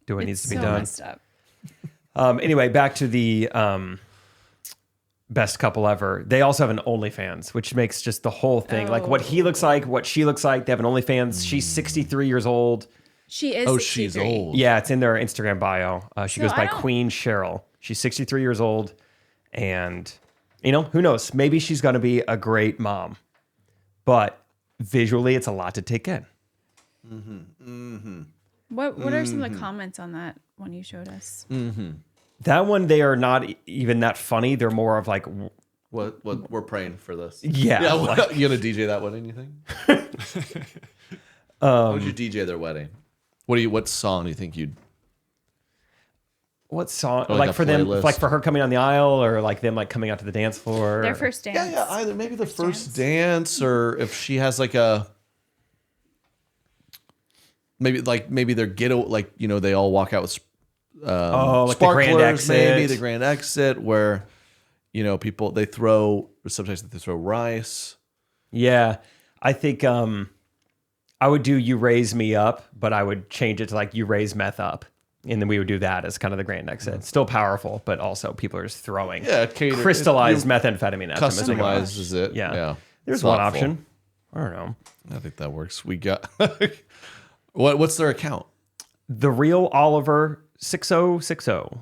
B: do what needs
E: It's
B: to be
E: so
B: done.
E: messed up.
B: Anyway, back to the best couple ever. They also have an OnlyFans, which makes just the whole thing like what he looks like, what she looks like. They have an OnlyFans. She's 63 years old.
E: She is.
A: Oh,
E: 63.
A: she's old.
B: Yeah, it's in their Instagram bio. She
E: So
B: goes by
E: I don't-
B: Queen Cheryl. She's 63 years old, and who knows? Maybe she's going to be a great mom, but visually, it's a lot to take in.
E: What are some of the comments on that one you showed us?
B: That one, they are not even that funny. They're more of like,
A: What we're praying for this.
B: Yeah,
A: Yeah.
B: like-
A: You gonna DJ that wedding? You think? How would you DJ their wedding? What song do you think you'd?
B: what song?
A: Or like
B: Like
A: a
B: for them,
A: playlist.
B: like for her coming on the aisle, or like them like coming out to the dance floor.
E: Their first dance.
A: Yeah, either maybe the first dance, or if she has like a maybe their ghetto, like they all walk out with
B: like the grand
A: sparklers,
B: exit.
A: maybe the grand exit where people they throw sometimes they throw rice.
B: Yeah, I think I would do "You Raise Me Up," but I would change it to like "You Raise Meth Up," and then we would do that as kind of the grand exit. Still powerful, but also people are just throwing crystallized methamphetamine at them. as they go.
A: Customizes it.
B: Yeah. There's
A: It's
B: one
A: thoughtful.
B: option. I don't know.
A: I think that works. We got what's their account?
B: The Real Oliver 6060.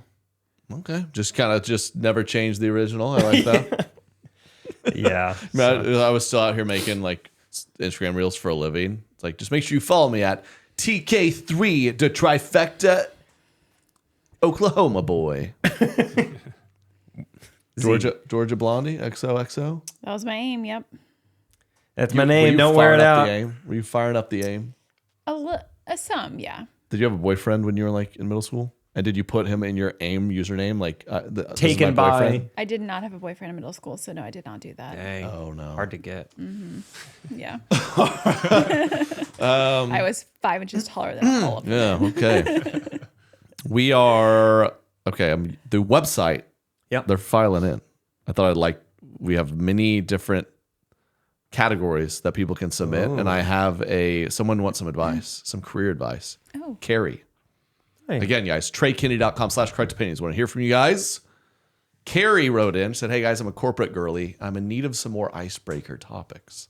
A: Okay, just never change the original. I like that.
B: Yeah.
A: I was still out here making like Instagram reels for a living. It's like, just make sure you follow me at TK3 the Trifecta Oklahoma boy. Georgia Blondie, XOXO.
E: That was my aim. Yep.
B: That's my name. Don't wear it out.
A: Were you firing up the aim?
E: Some, yeah.
A: Did you have a boyfriend when you were like in middle school? And did you put him in your AIM username? Like this is
B: Taken
A: my
B: by.
A: boyfriend?
E: I did not have a boyfriend in middle school, so no, I did not do that.
B: Dang.
A: Oh no.
B: Hard to get.
E: Yeah. I was 5 inches taller than all of them.
A: Yeah. Okay. We are okay. The website.
B: Yep.
A: They're filing in. I thought we have many different categories that people can submit, and I have someone wants some advice, some career advice.
E: Oh.
A: Carrie.
B: Hey.
A: Again, guys, TreyKinney.com/correct opinions. Want to hear from you guys? Carrie wrote in, said, "Hey guys, I'm a corporate girly. I'm in need of some more icebreaker topics.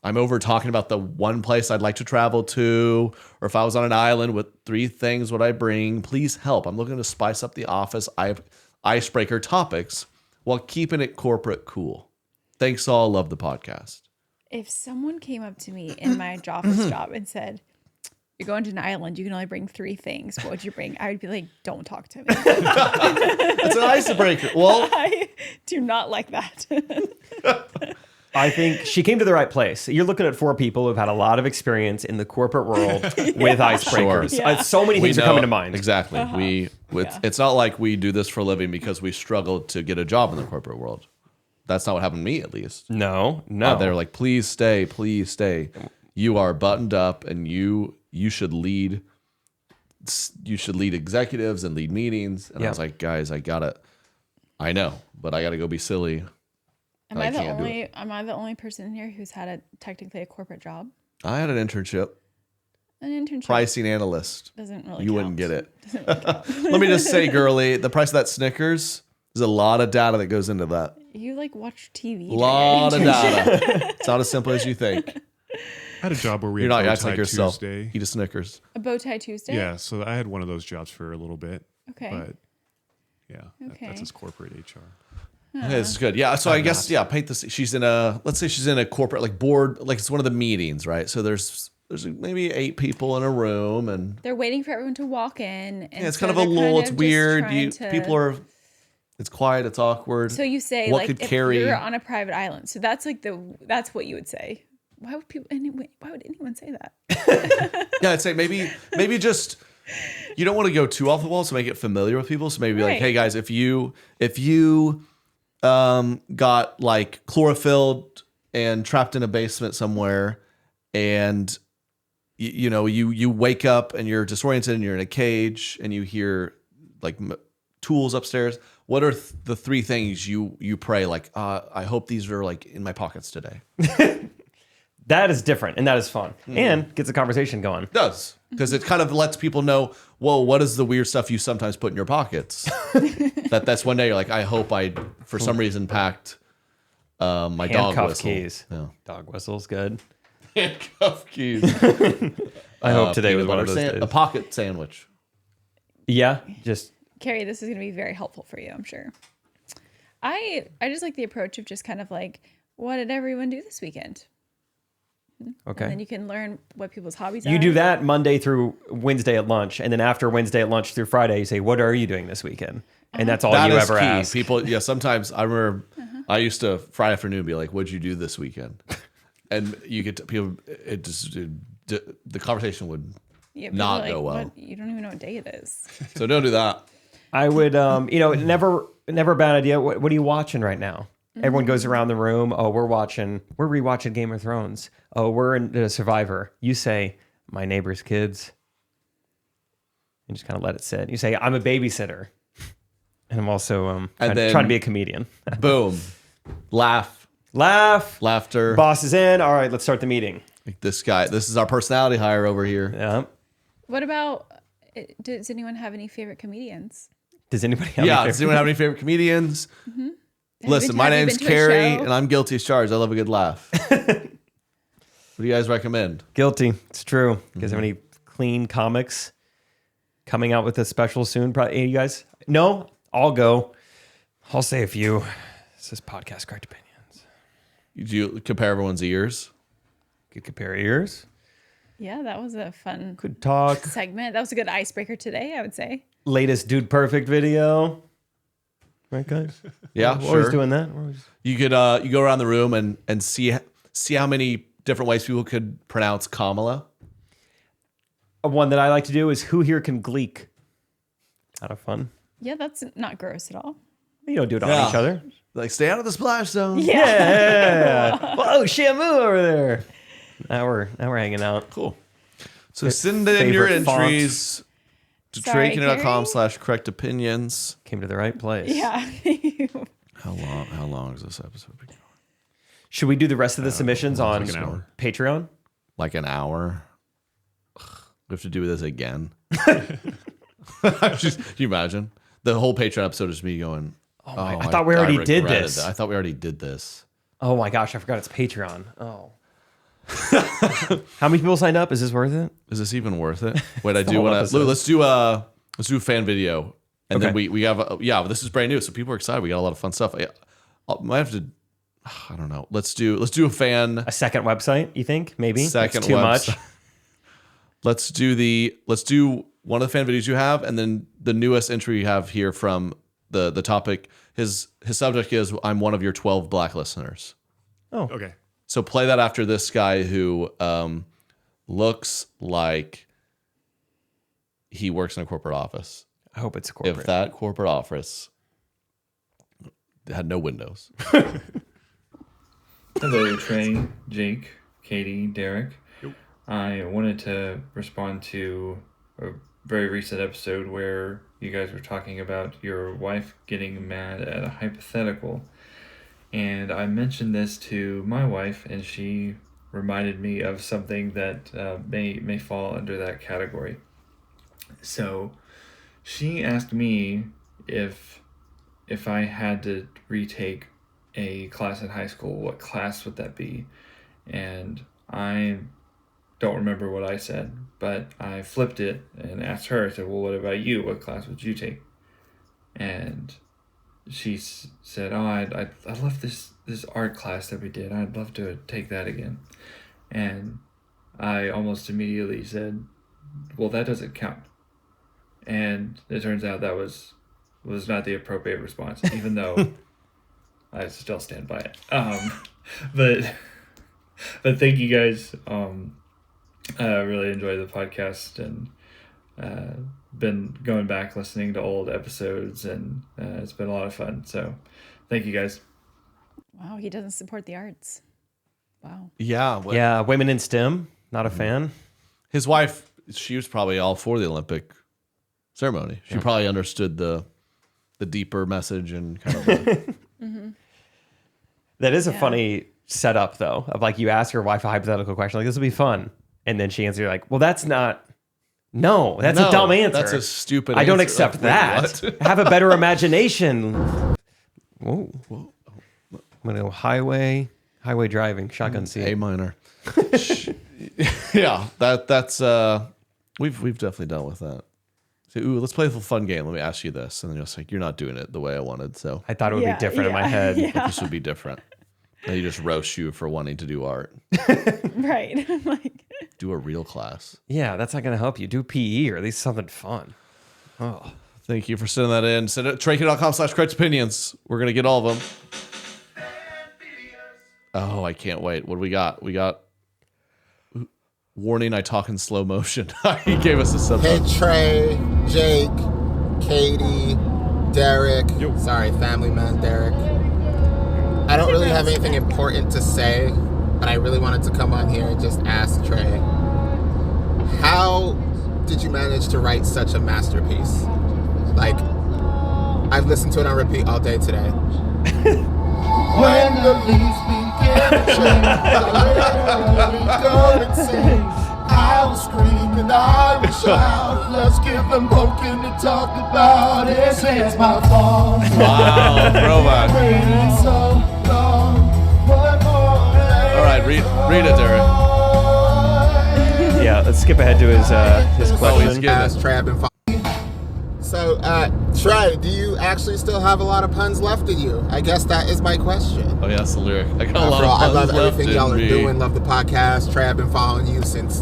A: I'm over talking about the one place I'd like to travel to, or if I was on an island with 3 things would I bring? Please help. I'm looking to spice up the office icebreaker topics while keeping it corporate cool. Thanks all. Love the podcast."
E: If someone came up to me in my office job and said, "You're going to an island, you can only bring 3 things. What would you bring?" I would be like, "Don't talk to me."
A: That's an icebreaker. Well,
E: I do not like that.
B: I think she came to the right place. You're looking at 4 people who've had a lot of experience in the corporate world with icebreakers.
A: Sure.
E: Yeah.
B: So many things are coming to mind.
A: Exactly. It's not like we do this for a living because we struggled to get a job in the corporate world. That's not what happened to me, at least.
B: No.
A: They're like, please stay. You are buttoned up, and you should lead. You should lead executives and lead meetings. And I was like, guys, I got it. I know, but I got to go be silly.
E: Am I the only person here who's had technically a corporate job?
A: I had an internship,
E: An internship
A: pricing analyst.
E: doesn't really.
A: You
E: count.
A: wouldn't get it.
E: Doesn't really count.
A: Let me just say, girly, the price of that Snickers. There's a lot of data that goes into that.
E: You watch TV.
A: A lot of data. It's not as simple as you think.
C: I had a job where we
A: You're
C: had
A: not
C: bow
A: acting
C: tie
A: like yourself.
C: Tuesday.
A: Eat a Snickers.
E: A bow tie Tuesday.
C: Yeah, so I had one of those jobs for a little bit.
E: Okay.
C: But yeah,
E: Okay.
C: that's as corporate HR.
A: Okay, this is good. Yeah, so I guess paint this. She's in let's say she's in a corporate board, it's one of the meetings, right? So there's maybe 8 people in a room, and
E: They're waiting for everyone to walk in. And
A: it's
E: so
A: kind of a
E: they're
A: lull.
E: kind
A: It's
E: of just
A: weird.
E: trying to-
A: People are. It's quiet. It's awkward.
E: So you say
A: what could
E: if
A: carry?
E: you're on a private island. So that's that's what you would say. Why would anyone say that?
A: Yeah, I'd say maybe just you don't want to go too off the wall, so make it familiar with people. So maybe like,
E: Right.
A: hey guys, if you got chlorophylled and trapped in a basement somewhere, and you wake up and you're disoriented and you're in a cage and you hear tools upstairs. What are the 3 things you pray? I hope these are in my pockets today.
B: That is different, and that is fun, and gets the conversation going.
A: It does, because it kind of lets people know, whoa, what is the weird stuff you sometimes put in your pockets? That's one day you're like, I hope I, for some reason, packed my dog
B: Handcuff
A: whistle.
B: keys.
A: Yeah.
B: Dog whistle's good.
A: Handcuff keys.
B: I hope today was
A: Peanut
B: one of
A: butter
B: those days.
A: a pocket sandwich.
B: Yeah, just
E: Carrie, this is going to be very helpful for you, I'm sure. I just like the approach of just kind of what did everyone do this weekend?
B: okay.
E: And then you can learn what people's hobbies are.
B: You do that Monday through Wednesday at lunch, and then after Wednesday at lunch through Friday, you say, "What are you doing this weekend?" And that's all
A: That
B: you
A: is
B: ever
A: key.
B: ask.
A: People, sometimes I remember I used to Friday afternoon be like, what'd you do this weekend? And you get to people, the conversation would
E: Yeah, people
A: not
E: are
A: go well.
E: "What? You don't even know what day it is."
A: So don't do that.
B: I would, never a bad idea. What are you watching right now? Everyone goes around the room. Oh, we're rewatching Game of Thrones. Oh, we're in Survivor. You say, "My neighbor's kids," and just kind of let it sit. You say, "I'm a babysitter," and I'm also trying to be a comedian.
A: Boom. Laugh. Laughter.
B: Boss is in. All right, let's start the meeting.
A: Like this guy. This is our personality hire over here.
B: Yeah.
E: What about, does anyone have any favorite comedians?
B: Does anybody have
A: Yeah.
B: any
A: Does anyone have any favorite comedians? Listen, my
E: have you
A: name's
E: been to a
A: Carrie,
E: show?
A: and I'm guilty as charged. I love a good laugh. What do you guys recommend?
B: Guilty. It's true. You guys have any clean comics coming out with a special soon? Probably, you guys? No? I'll go. I'll say a few. This is Podcast Correct Opinions.
A: Do you compare everyone's ears?
B: Could compare ears.
E: Yeah, that was a fun
B: Could talk.
E: segment. That was a good icebreaker today, I would say.
B: Latest Dude Perfect video. Right, guys?
A: Yeah,
B: We're
A: sure.
B: always doing that. We're always...
A: You could you go around the room and see how many different ways people could pronounce Kamala.
B: One that I like to do is who here can gleek? Kind of fun.
E: Yeah, that's not gross at all.
B: You don't do it on
A: Yeah.
B: each other.
A: Like, stay out of the splash zone.
B: Yeah. Whoa, Shamu over there. Now we're hanging out.
A: Cool. So send in your
B: favorite font.
A: entries to
E: Sorry,
A: TreyKinner.com/correct opinions.
B: Came to the right place.
E: Yeah.
A: How long is this episode?
B: Should we do the rest of the submissions on
C: like an hour.
B: Patreon?
A: Like an hour. Ugh, we have to do this again. Can you imagine? The whole Patreon episode is me going,
B: I thought we already did
A: regretted
B: this.
A: that. I thought we already did this.
B: Oh my gosh, I forgot it's Patreon. Oh. How many people signed up? Is this worth it?
A: Is this even worth it? Wait, I do
B: whole
A: want
B: episode.
A: to. Let's do a fan video, and then
B: Okay.
A: we have this is brand new, so people are excited. We got a lot of fun stuff. I might have to. I don't know. Let's do a fan
B: A second website, you think? Maybe?
A: second
B: That's too
A: website.
B: much.
A: Let's do one of the fan videos you have, and then the newest entry you have here from the topic. His subject is I'm one of your 12 black listeners.
C: Okay.
A: So play that after this guy who looks like he works in a corporate office.
B: I hope it's corporate.
A: If that corporate office had no windows.
G: Hello, Trey, Jake, Katie, Derek. I wanted to respond to a very recent episode where you guys were talking about your wife getting mad at a hypothetical. And I mentioned this to my wife, and she reminded me of something that may fall under that category. So she asked me if I had to retake a class in high school, what class would that be? And I don't remember what I said, but I flipped it and asked her. I said, well, what about you? What class would you take? And she said, oh, I love this art class that we did. I'd love to take that again. And I almost immediately said, well, that doesn't count. And it turns out that was not the appropriate response, even though I still stand by it. But thank you guys. I really enjoy the podcast and been going back listening to old episodes, and it's been a lot of fun. So thank you guys.
E: Wow, he doesn't support the arts. Wow.
A: Yeah.
B: Yeah, women in STEM, not a fan.
A: His wife, she was probably all for the Olympic ceremony. She probably understood the deeper message and kind of
B: That is a funny setup, though, of like you ask your wife a hypothetical question, like, this will be fun. And then she answers, like, well, that's a dumb answer.
A: That's a stupid
B: I don't
A: answer.
B: accept
A: Wait,
B: that.
A: what?
B: Have a better imagination. Whoa. I'm going to go highway driving, shotgun seat.
A: A minor. Yeah, that's we've definitely dealt with that. So, let's play a fun game. Let me ask you this, and then you're like, you're not doing it the way I wanted. So
B: I thought it would be different in my head.
E: Yeah.
A: this would be different. And you just roast you for wanting to do art.
E: Right. Like,
A: Do a real class.
B: Yeah, that's not going to help you. Do PE or at least something fun. Oh,
A: Thank you for sending that in. Send it to TreyKinner.com/correct opinions. We're gonna get all of them. Oh, I can't wait. What do we got? We got warning. I talk in slow motion. He gave us a
D: Hey,
A: subtitle.
D: Trey, Jake, Katie, Derek. Sorry, family man, Derek. I don't really have anything important to say, but I really wanted to come on here and just ask Trey, how did you manage to write such a masterpiece? Like, I've listened to it on repeat all day today. When the leaves begin to change, I go and sing. I will scream and I will shout. Let's give them pumpkin to talk about. It's my fault.
A: Wow, throwback.
D: Waiting so long. What more?
A: All right, read it, Derek.
B: yeah. Let's skip ahead to his question.
A: he's getting it.
D: Trey, I've been So, Trey, do you actually still have a lot of puns left in you? I guess that is my question.
A: Oh yeah, that's the lyric. I got a lot
D: Bro,
A: of
D: I
A: puns
D: love
A: left
D: everything
A: in
D: y'all are
A: me.
D: doing. Love the podcast. Trey, I've been following you since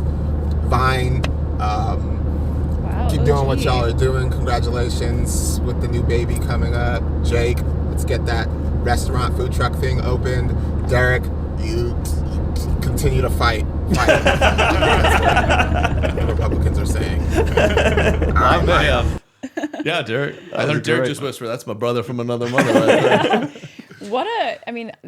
D: Vine.
E: wow.
D: Keep keep doing what y'all are doing. Congratulations with the new baby coming up. Jake, let's get that restaurant food truck thing opened. Derek, you continue to fight. The Republicans are saying. All right,
A: Man. Yeah, Derek. I heard Derek just whispered, that's my brother from another mother right there.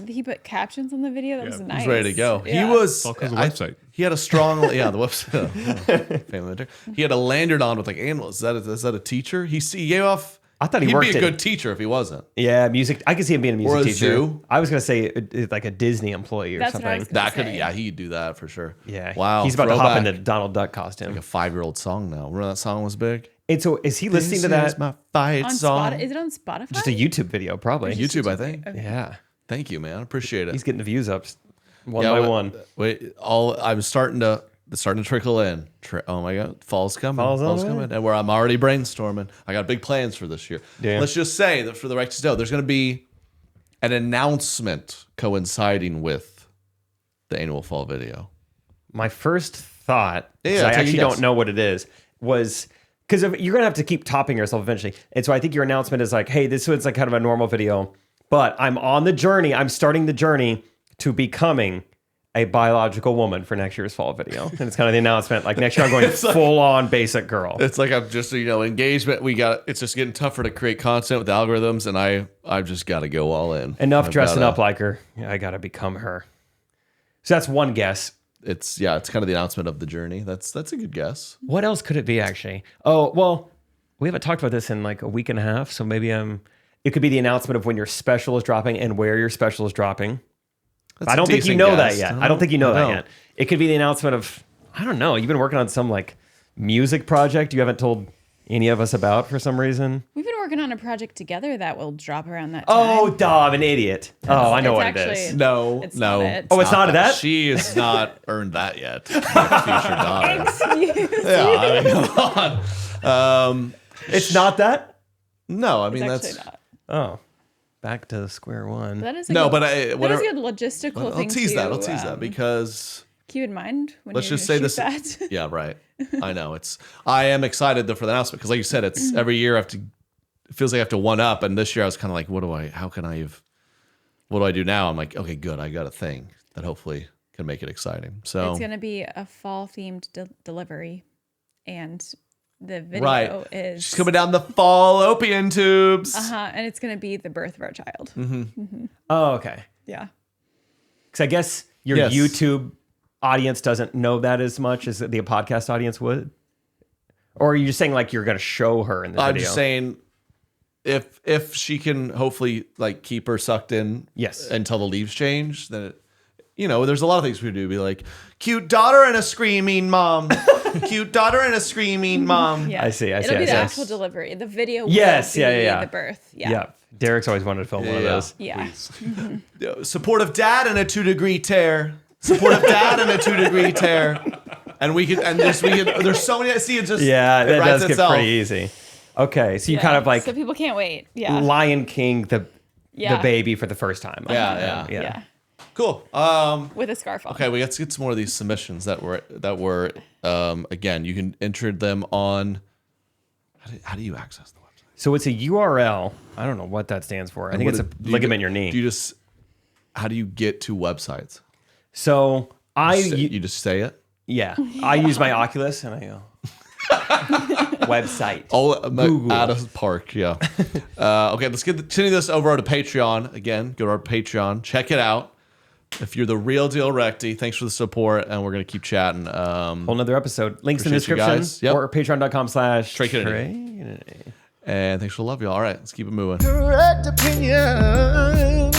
E: He put captions on the video. That was nice.
A: He's ready to go.
E: Yeah.
A: He was.
C: All because of the website.
A: He had a strong, the website. Family Derek. He had a lanyard on with like animals. Is that a teacher? He gave off.
B: I thought
A: he'd
B: worked
A: be a
B: at-
A: good teacher if he wasn't.
B: Yeah, music. I could see him being a music
A: Or a
B: teacher.
A: zoo.
B: I was gonna say like a Disney employee or
E: That's what I
B: something.
E: was
A: That could,
E: say.
A: yeah, he'd do that for sure.
B: Yeah.
A: Wow.
B: He's about to hop
A: throwback.
B: into Donald Duck costume.
A: Like a 5-year-old song now. Remember that song was big?
B: And so is he listening to
A: This is
B: that?
A: my fight
E: On
A: song.
E: Is it on Spotify?
B: Just a YouTube video, probably.
A: YouTube, I think.
E: Okay.
B: Yeah.
A: Thank you, man. Appreciate it.
B: He's getting the views up one by one.
A: I'm starting to trickle in. Oh my God, fall's coming.
B: Fall's on the way.
A: coming, and where I'm already brainstorming. I got big plans for this year.
B: Yeah.
A: Let's just say that for the Rectus Doe, there's going to be an announcement coinciding with the annual fall video.
B: My first thought, 'cause
A: Yeah,
B: I
A: take a
B: actually
A: guess.
B: don't know what it is, was because you're gonna have to keep topping yourself eventually. And so I think your announcement is like, hey, this was like kind of a normal video, but I'm on the journey. I'm starting the journey to becoming a biological woman for next year's fall video. And it's kind of the announcement. Like next year I'm going full on basic girl.
A: It's like I'm just engagement. It's just getting tougher to create content with algorithms, and I've just got to go all in.
B: Enough
A: I've
B: dressing
A: gotta-
B: up like her. I gotta become her. So that's one guess.
A: It's kind of the announcement of the journey. That's a good guess.
B: What else could it be actually? Oh, well, we haven't talked about this in like a week and a half. So maybe it could be the announcement of when your special is dropping and where your special is dropping.
A: That's
B: I don't
A: a
B: think you
A: decent
B: know
A: guess.
B: that yet. I don't think you know that
A: know.
B: yet. It could be the announcement of, I don't know. You've been working on some like music project you haven't told any of us about for some reason.
E: We've been working on a project together that will drop around that time.
B: Oh, duh, I'm an idiot. Oh, I know
E: It's
B: what
E: actually-
B: it is.
A: No,
E: It's
A: no.
E: not it.
B: Oh, it's not that?
A: She has not earned that yet. Future daughter. Yeah, I mean, come on.
B: It's not that?
A: No, I mean
E: It's
A: that's
E: actually not.
B: Oh, back to square one.
E: That is
A: no,
E: good,
A: but
E: that is a good logistical
A: I'll
E: thing
A: tease
E: to,
A: that. I'll tease that because
E: keep in mind when
A: let's
E: you're
A: just
E: gonna
A: say
E: shoot
A: this.
E: that.
A: Yeah, right. I know I am excited though for the announcement because, like you said, it's every year I have to. It feels like I have to one up, and this year I was kind of like, what do I do now? I'm like, okay, good. I got a thing that hopefully can make it exciting. So
E: It's gonna be a fall themed delivery, and the video
A: right,
E: is
A: she's coming down the fallopian tubes.
E: and it's gonna be the birth of our child.
B: Oh, okay.
E: Yeah.
B: Because I guess your
A: Yes.
B: YouTube audience doesn't know that as much as the podcast audience would. Or are you just saying like you're going to show her in the
A: I'm
B: video?
A: just saying, if she can hopefully like keep her sucked in,
B: Yes.
A: until the leaves change, then there's a lot of things we do. Be like, cute daughter and a screaming mom, cute daughter and a screaming mom.
E: Yeah.
B: I see,
E: It'll be
B: I
E: the
B: see.
E: actual delivery. The video.
B: Yes,
E: will be
B: yeah.
E: The birth. Yeah.
B: Yeah. Derek's always wanted to film one of
A: Yeah.
B: those.
E: Yeah.
A: Supportive dad and a 2-degree tear. Supportive dad and a 2-degree tear. And there's so many. See, it just
B: Yeah,
A: it
B: that
A: writes
B: does get
A: itself.
B: pretty easy. Okay, so you
E: Yeah.
B: kind of like
E: So people can't wait. Yeah.
B: Lion King the
E: Yeah.
B: baby for the first time.
A: Yeah.
E: Yeah.
A: Cool.
E: With a scarf on.
A: Okay, let's get some more of these submissions that were again, you can enter them on. How do you access the website?
B: So it's a URL. I don't know what that stands for. I think it's a ligament in your knee.
A: How do you get to websites?
B: So
A: You just say it.
B: yeah, I use my Oculus and I go website.
A: Google. Out of park, yeah. Okay, let's continue this over to Patreon. Again, go to our Patreon. Check it out. If you're the real deal Recti, thanks for the support, and we're going to keep chatting.
B: Whole nother episode. Links in the
A: Appreciate you
B: description
A: guys. Yep.
B: or patreon.com/Trey
A: Kennedy. And thanks for the love, y'all. All right, let's keep it moving.
H: Correct opinion.